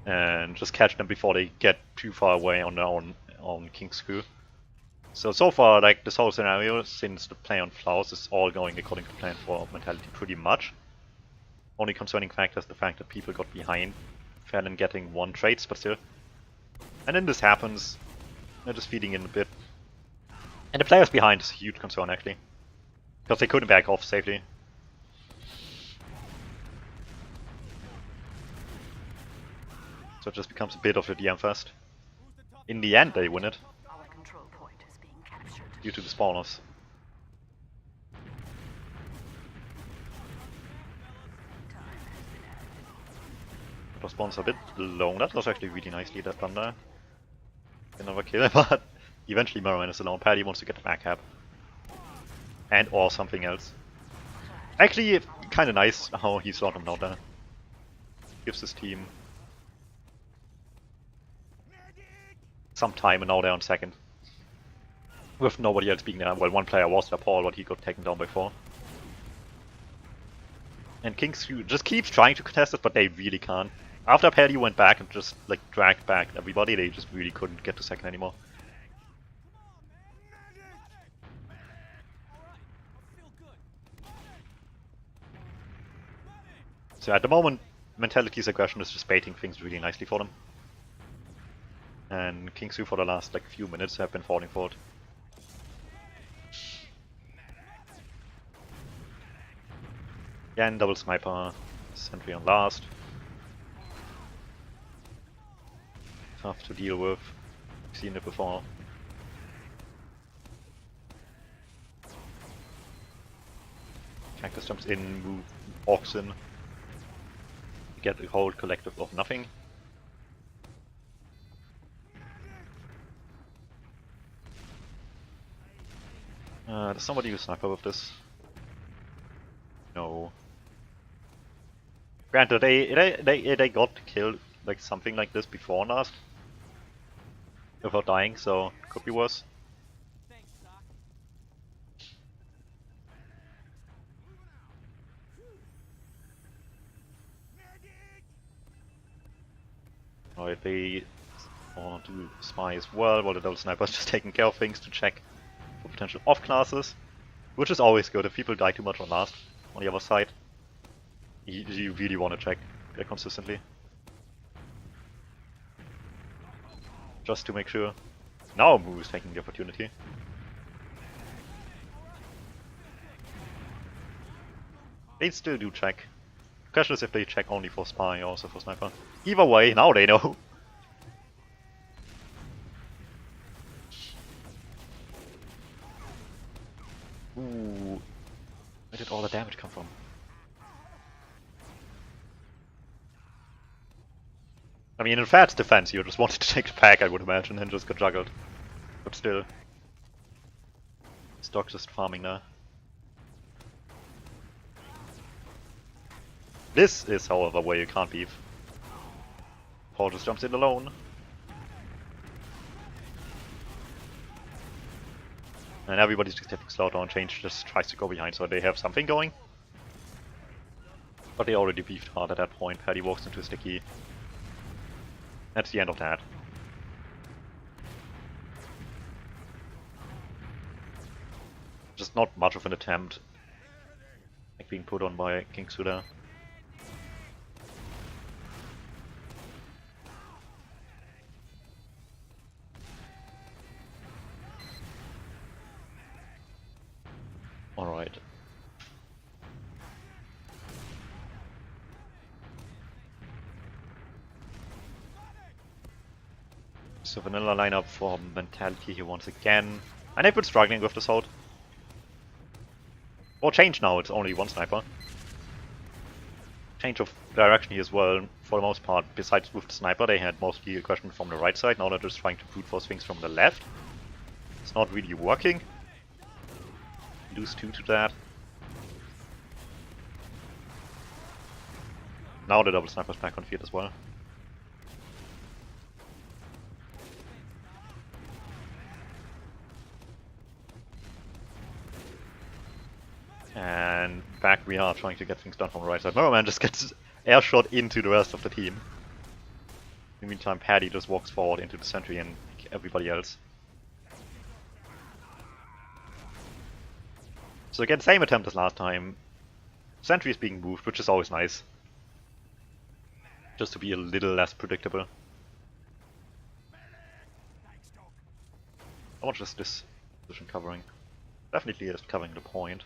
And just catch them before they get too far away on their own on King's Screw. So far, like this whole scenario, since the play on Flowers is all going according to plan for Mentality pretty much. Only concerning factor is the fact that people got behind Fallon getting 1 trades, but still. And then this happens, they're just feeding in a bit. And the players behind is a huge concern actually. Because they couldn't back off safely. So it just becomes a bit of a DM fest. In the end they win it. Due to the spawners. The spawns are a bit long. That was actually really nicely done there. Another kill, but eventually Merman is alone. Paddy wants to get the back cap. And or something else. Actually, kinda nice how he saw them out there. Gives his team some time, and now they're on second. With nobody else being there. Well, 1 player was there, Paul, but he got taken down by 4. And King's just keeps trying to contest it, but they really can't. After Paddy went back and just like dragged back everybody, they just really couldn't get to second anymore. So at the moment, Mentality's aggression is just baiting things really nicely for them. And Kingsu for the last like few minutes have been falling for it. Again, double sniper, sentry on last. Tough to deal with. We've seen it before. Cactus jumps in, move Oxen. Get the whole collective of nothing. Does somebody use sniper with this? No. Granted, they got killed like something like this before last, without dying, so could be worse. Alright, they want to spy as well, while the double sniper is just taking care of things to check for potential off classes, which is always good if people die too much on last. On the other side, you really want to check consistently. just to make sure. Now Moo is taking the opportunity. They still do check. Question is if they check only for spy or also for sniper. Either way, now they know. Ooh, where did all the damage come from? I mean, in Fad's defense, you just wanted to take the pack, I would imagine, and just got juggled. But still. Stock just farming now. This is, however, where you can't beef. Paul just jumps in alone. And everybody's just getting slowed down. Change just tries to go behind, so they have something going. But they already beefed hard at that point. Paddy walks into a sticky. That's the end of that. Just not much of an attempt. Like being put on by King Suda. Alright. So vanilla lineup for Mentality here once again. And they've been struggling with this hold. Or change now, it's only one sniper. Change of direction here as well, for the most part. Besides with the sniper, they had mostly aggression from the right side. Now they're just trying to brute force things from the left. It's not really working. Lose 2 to that. Now the double sniper's back on field as well. And back we are trying to get things done from the right side. Merman just gets air shot into the rest of the team. In the meantime, Paddy just walks forward into the sentry and everybody else. So again, same attempt as last time. Sentry is being moved, which is always nice. Just to be a little less predictable. How much is this position covering? Definitely is covering the point.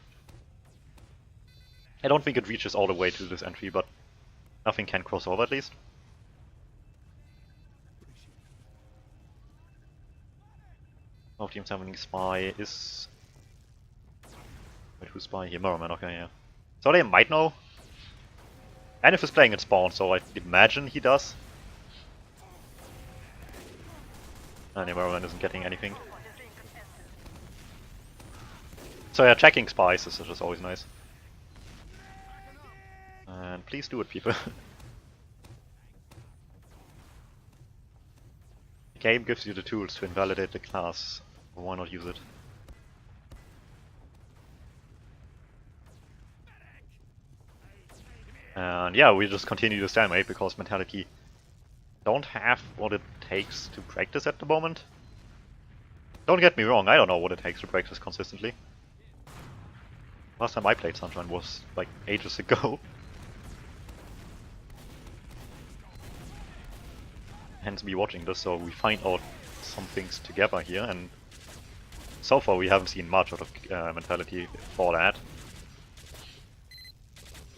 I don't think it reaches all the way to this entry, but nothing can cross over at least. Both teams having spy is... Wait, who's spy here? Merman, okay, yeah. So they might know. And if he's playing in spawn, so I imagine he does. And the Merman isn't getting anything. So yeah, checking spies is just always nice. And please do it, people. The game gives you the tools to invalidate the class. Why not use it? And yeah, we just continue to stalemate because Mentality don't have what it takes to break this at the moment. Don't get me wrong, I don't know what it takes to break this consistently. Last time I played Sunshine was like ages ago. Hence me watching this, so we find out some things together here, and so far we haven't seen much out of Mentality for that.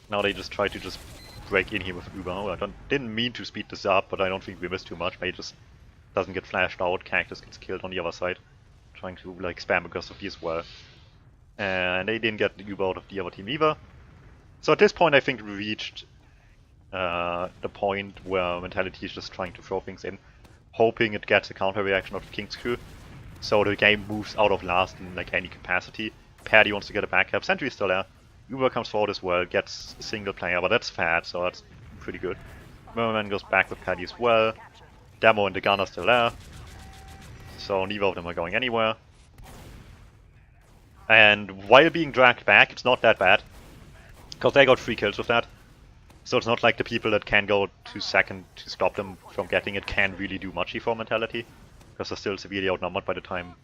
Now they just try to just break in here with Uber. I didn't mean to speed this up, but I don't think we missed too much. Maybe just doesn't get flashed out, Cactus gets killed on the other side. Trying to like spam aggressively as well. And they didn't get the Uber out of the other team either. So at this point I think we reached the point where Mentality is just trying to throw things in, hoping it gets a counter reaction of the King's crew. So the game moves out of last in like any capacity. Paddy wants to get a backup, Sentry's still there. Uber comes forward as well, gets a single player, but that's Fad, so that's pretty good. Merman goes back with Paddy as well. Demo and the gun are still there. So neither of them are going anywhere. And while being dragged back, it's not that bad. Because they got 3 kills with that. So it's not like the people that can go to second to stop them from getting it can really do much for Mentality. Because they're still severely outnumbered by the time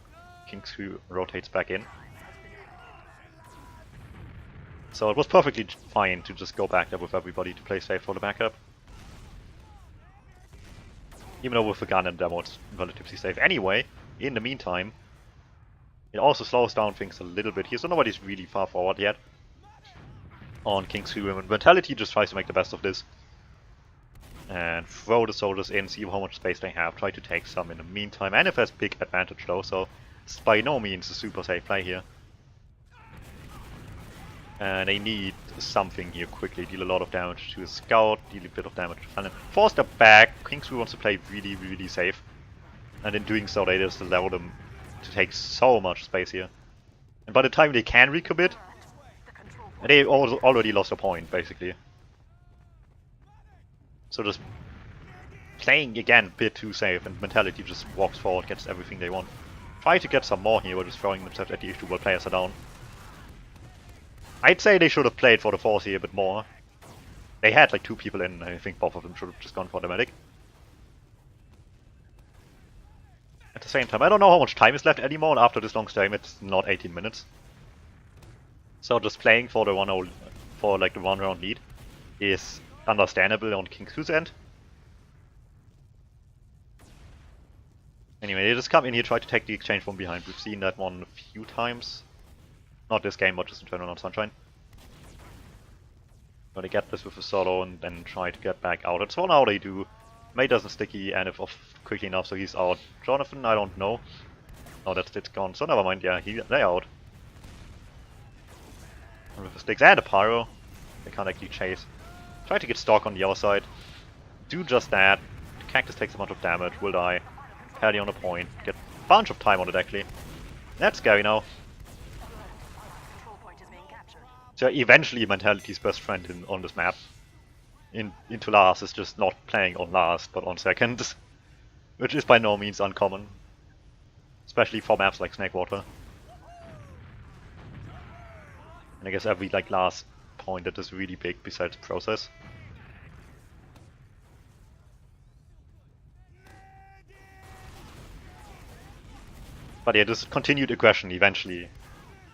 King's crew rotates back in. So it was perfectly fine to just go back there with everybody to play safe for the backup. Even though with the gun and demo it's relatively safe. Anyway, in the meantime, it also slows down things a little bit here, so nobody's really far forward yet on King's Fury, and Mentality just tries to make the best of this. And throw the soldiers in, see how much space they have, try to take some in the meantime. NF has big advantage though, so it's by no means a super safe play here. And they need something here quickly, deal a lot of damage to a scout, deal a bit of damage to Fallon. Force them back, King's Fury wants to play really, really safe. And in doing so they just allow them to take so much space here. And by the time they can recommit, they already lost a point, basically. So just playing again a bit too safe, and Mentality just walks forward, gets everything they want. Try to get some more here, but just throwing themselves at the issue while players are down. I'd say they should have played for the force here a bit more. They had like 2 people in, I think both of them should have just gone for the medic. At the same time, I don't know how much time is left anymore, and after this long stream it's not 18 minutes. So just playing for the the 1 round lead is understandable on King's Fury's end. Anyway, they just come in here, try to take the exchange from behind. We've seen that one a few times. Not this game, but just in general on Sunshine. But they get this with a solo and then try to get back out. That's how they do. May doesn't sticky and if off quickly enough, so he's out. Jonathan, I don't know. Oh, it's gone. So never mind. Yeah, they're out. And with the sticks and a pyro, they can't actually chase. Try to get stock on the other side. Do just that. The cactus takes a bunch of damage. Will die. Paddy on a point. Get a bunch of time on it actually. That's scary now. So eventually Mentality's best friend on this map into last is just not playing on last, but on second. Which is by no means uncommon. Especially for maps like Snakewater. And I guess every last point that is really big besides process. But yeah, this continued aggression eventually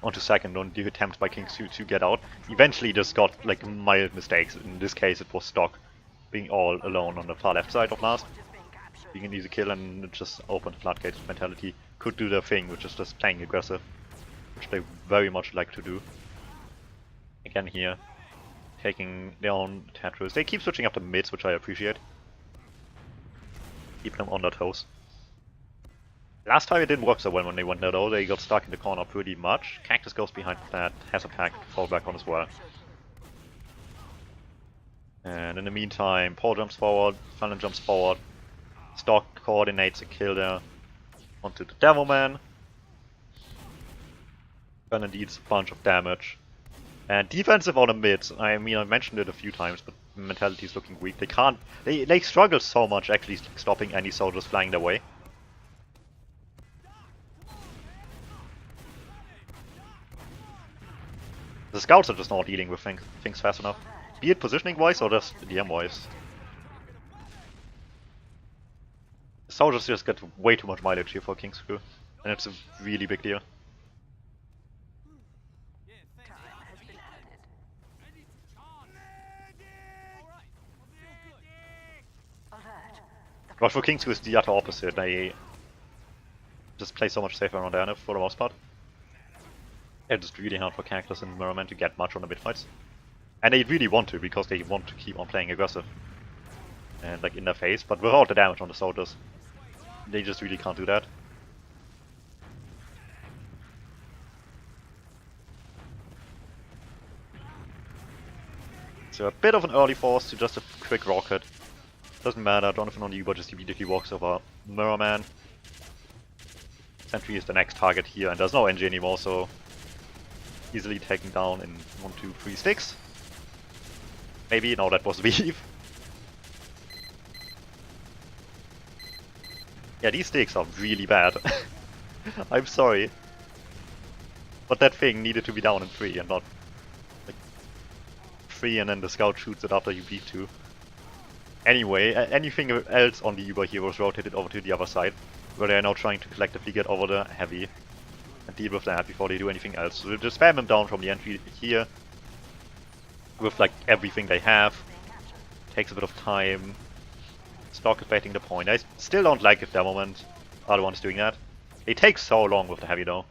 onto second on the attempt by King's to get out. Eventually just got mild mistakes. In this case it was stock being all alone on the far left side of last. Being an easy kill, and it just opened the floodgates. Mentality could do their thing, which is just playing aggressive. Which they very much like to do. Again here, taking their own Tetris. They keep switching up the mids, which I appreciate. Keep them on their toes. Last time it didn't work so well when they went there though, they got stuck in the corner pretty much. Cactus goes behind that, has a pack to fall back on as well. And in the meantime, Paul jumps forward, Fallon jumps forward, Stock coordinates a kill there onto the Devilman. Fallon deals a bunch of damage. And defensive on the mids, I mean I mentioned it a few times, but Mentality is looking weak. They struggle so much actually stopping any soldiers flying their way. The scouts are just not dealing with things fast enough. Be it positioning wise or just DM wise. The soldiers just get way too much mileage here for King's Crew, and it's a really big deal. But for King's Crew it's the utter opposite. They just play so much safer around NF for the most part. It's just really hard for Cactus and Merman to get much on the mid fights. And they really want to, because they want to keep on playing aggressive. And in their face, but without the damage on the soldiers. They just really can't do that. So a bit of an early force to just a quick rocket. Doesn't matter, Jonathan on the Uber just immediately walks over Mirrorman. Sentry is the next target here, and there's no NG anymore, so easily taken down in 1, 2, 3 sticks. Maybe, no, that was Weave. Yeah, these sticks are really bad. I'm sorry. But that thing needed to be down in 3 and not 3 and then the scout shoots it after you beat 2. Anyway, anything else on the Uber here was rotated over to the other side, where they are now trying to collectively get over the heavy and deal with that before they do anything else. So they just spam them down from the entry here with everything they have. Takes a bit of time. Stock is baiting the point. I still don't like if the moment are the ones doing that. It takes so long with the heavy though.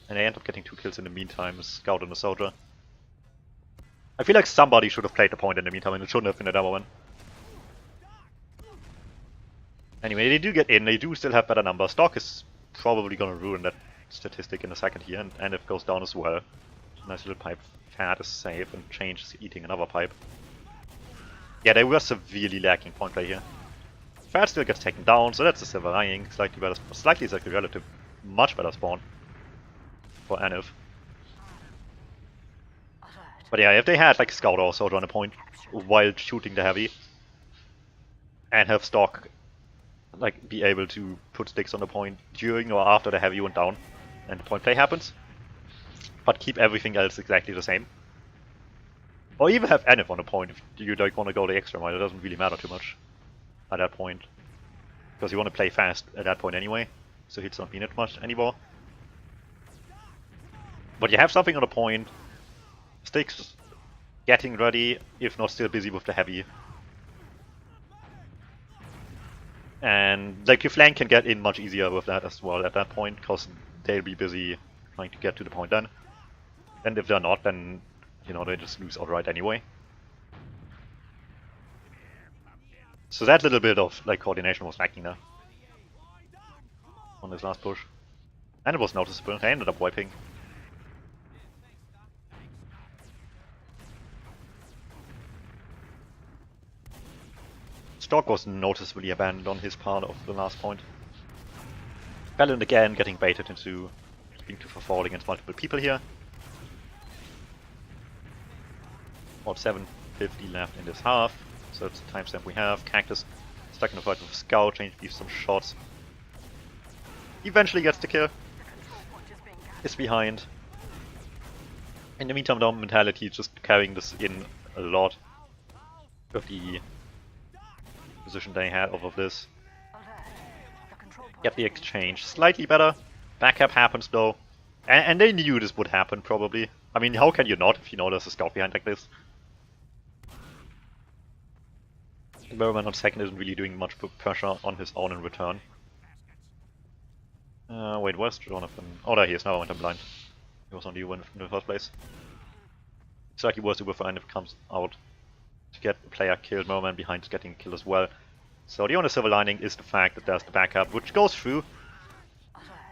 And they end up getting 2 kills in the meantime, Scout and the Soldier. I feel like somebody should have played the point in the meantime and it shouldn't have been a demo one. Anyway, they do get in, they do still have better numbers. Stock is probably gonna ruin that statistic in a second here, and it goes down as well. Nice little pipe. Fat is safe, and Change is eating another pipe. Yeah, they were severely lacking point play here. Fat still gets taken down, so that's a silver lining. Slightly better, slightly is like a relative, much better spawn for Anif. But yeah, if they had like Scout or Soldier on a point while shooting the heavy, and have Stock like be able to put sticks on the point during or after the heavy went down, and the point play happens, but keep everything else exactly the same. Or even have Anif on a point if you don't want to go the extra mile. It doesn't really matter too much at that point, because you want to play fast at that point anyway, so hits don't mean it much anymore. But you have something on a point, sticks getting ready, if not still busy with the heavy. And like your flank can get in much easier with that as well at that point, because they'll be busy trying to get to the point then. And if they're not, then you know they just lose outright anyway. So that little bit of like coordination was lacking there on this last push. And it was noticeable. They ended up wiping. Stock was noticeably abandoned on his part of the last point. Valiant again getting baited into being too far forward against multiple people here. About 750 left in this half, so that's the timestamp we have. Cactus stuck in the fight with a Scout, Change leaves some shots. Eventually gets the kill. Is behind. In the meantime, down mentality just carrying this in a lot of the position they had off of this. Get the exchange slightly better. Backup happens though. And they knew this would happen probably. I mean, how can you not if you know there's a Scout behind like this? Merman on second isn't really doing much pressure on his own in return. Wait, where's Jonathan? Oh, there he is. Now I went blind. He was on the U in the first place. It's like he was the Wiffer, and if it comes out to get the player killed, Merman behind is getting killed as well. So the only silver lining is the fact that there's the backup, which goes through.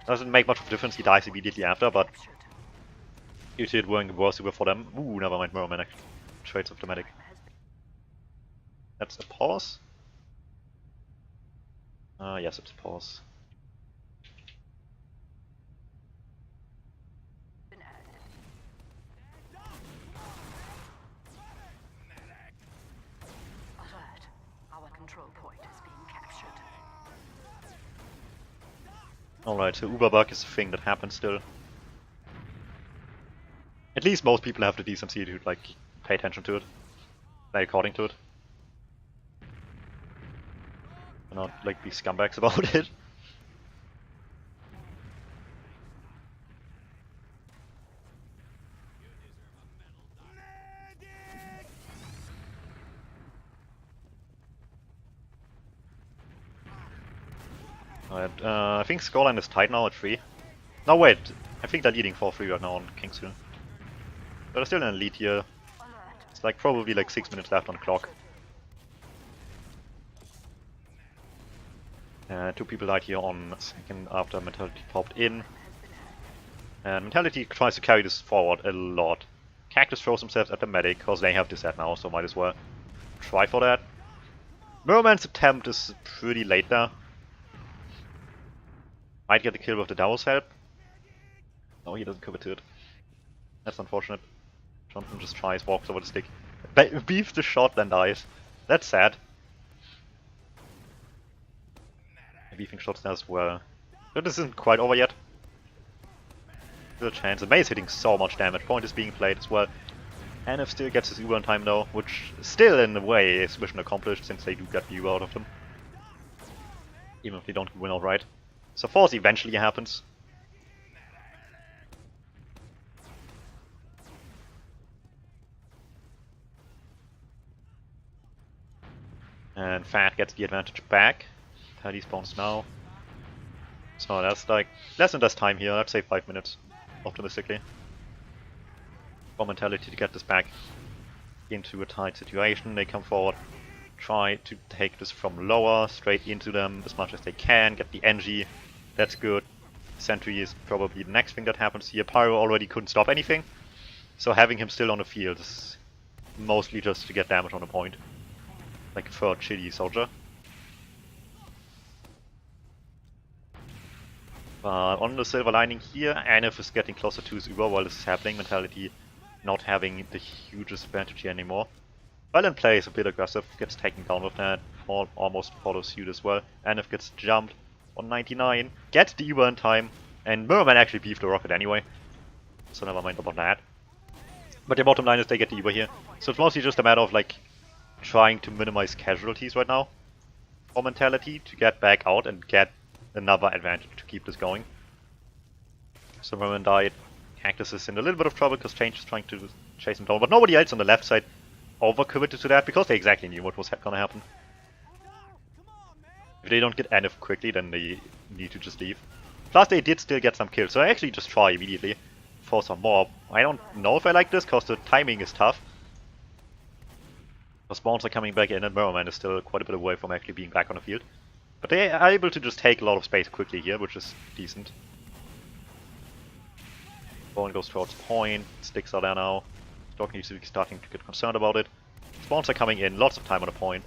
Doesn't make much of a difference, he dies immediately after, but usually it weren't worse for them. Ooh, never mind, Merman actually trades off the medic. That's a pause? Yes, it's a pause. Alert. Our control point is being captured. Alright, so Uberbug is a thing that happens still. At least most people have the decency to like pay attention to it. Play according to it. And not like be scumbags about it. Alright, I think scoreline is tied now at 3. No wait, I think they're leading 4-3 right now on Kingston. But they're still in a lead here. It's like probably like 6 minutes left on the clock. 2 people died here on second after Mentality popped in. And Mentality tries to carry this forward a lot. Cactus throws themselves at the medic, because they have this set now, so might as well try for that. Merman's attempt is pretty late there. Might get the kill with the Dow's help. No, he doesn't commit to it. That's unfortunate. Jonathan just tries, walks over the stick. Beefs the shot, then dies. That's sad. Beefing shots there as well. But this isn't quite over yet. Still a chance. The Maze hitting so much damage. Point is being played as well. Anif still gets his Uber in time though, which still in a way is mission accomplished since they do get the Uber out of them. Even if they don't win outright. So force eventually happens. And then Fat gets the advantage back. Tally spawns now. So that's like less than less time here. I'd say 5 minutes, optimistically. For Mentality to get this back into a tight situation. They come forward, try to take this from lower straight into them as much as they can. Get the NG. That's good. Sentry is probably the next thing that happens here. Pyro already couldn't stop anything, so having him still on the field is mostly just to get damage on the point, like a third shitty soldier. But on the silver lining here, Anif is getting closer to his Uber while this is happening. Mentality not having the hugest advantage here anymore. Violent play is a bit aggressive, gets taken down with that, almost follows suit as well. Anif gets jumped on 99, gets the Uber in time, and Merman actually beefed the rocket anyway, so never mind about that. But the bottom line is they get the Uber here, so it's mostly just a matter of like trying to minimize casualties right now for Mentality to get back out and get another advantage to keep this going. So Merman died. Cactus is in a little bit of trouble because Change is trying to chase him down, but nobody else on the left side over-committed to that because they exactly knew what was gonna happen. If they don't get Anif quickly, then they need to just leave. Plus they did still get some kills, so I actually just try immediately for some more. I don't know if I like this because the timing is tough. The spawns are coming back in and Merman is still quite a bit away from actually being back on the field. But they are able to just take a lot of space quickly here, which is decent. Ball goes towards point, sticks are there now. Stock needs to be starting to get concerned about it. Spawns are coming in, lots of time on the point.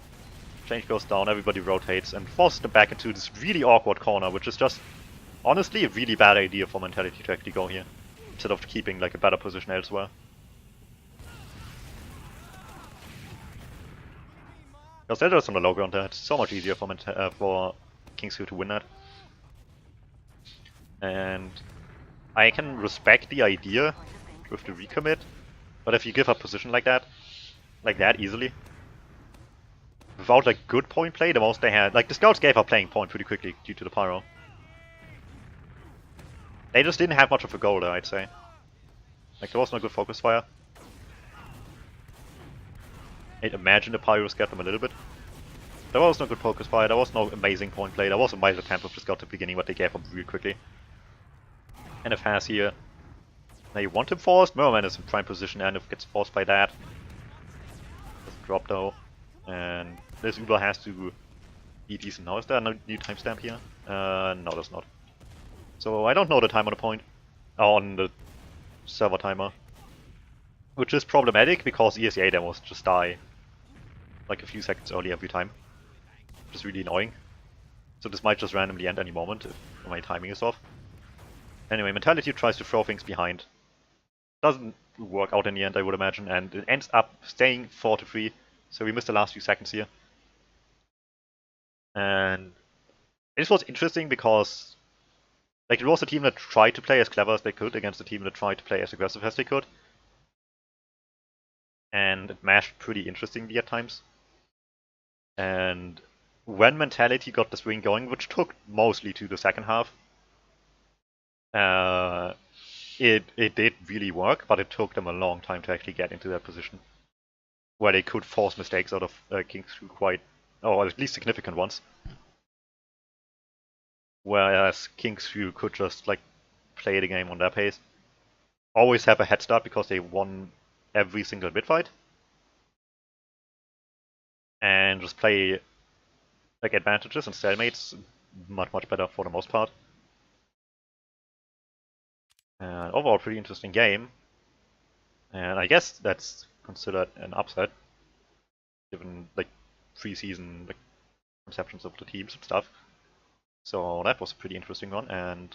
Change goes down, everybody rotates and forces them back into this really awkward corner, which is just honestly a really bad idea for Mentality to actually go here, instead of keeping like a better position elsewhere. Because they're just on the low ground there, it's so much easier for Kingsview to win that. And I can respect the idea with the recommit, but if you give up position like that easily, without like good point play, the most they had, like the scouts gave up playing point pretty quickly due to the pyro. They just didn't have much of a goal there, I'd say. Like there was no good focus fire. I'd imagine the pyros got them a little bit. There was no good focus fire, there was no amazing point play, there was a mild attempt with the scout at the beginning, but they gave up real quickly. And if has here, now you want him forced, Merman is in prime position and if gets forced by that. Doesn't drop though. And this Uber has to be decent now. Is there a new timestamp here? No, there's not. So I don't know the time on the point. On the server timer. Which is problematic because ESEA demos just die like a few seconds early every time. Which is really annoying. So this might just randomly end any moment if my timing is off. Anyway, Mentality tries to throw things behind. Doesn't work out in the end, I would imagine, and it ends up staying 4-3. So we missed the last few seconds here. And this was interesting because like it was a team that tried to play as clever as they could against a team that tried to play as aggressive as they could. And it mashed pretty interestingly at times. And when Mentality got the swing going, which took mostly to the second half, it did really work, but it took them a long time to actually get into that position where they could force mistakes out of Kingsview quite, or at least significant ones. Whereas Kingsview could just like play the game on their pace, always have a head start because they won every single mid fight, and just play like advantages and stalemates much better for the most part. And overall, pretty interesting game. And I guess that's considered an upset, given like pre-season like conceptions of the teams and stuff. So that was a pretty interesting one, and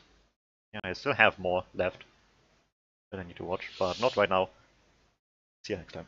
yeah, I still have more left that I need to watch, but not right now. See you next time.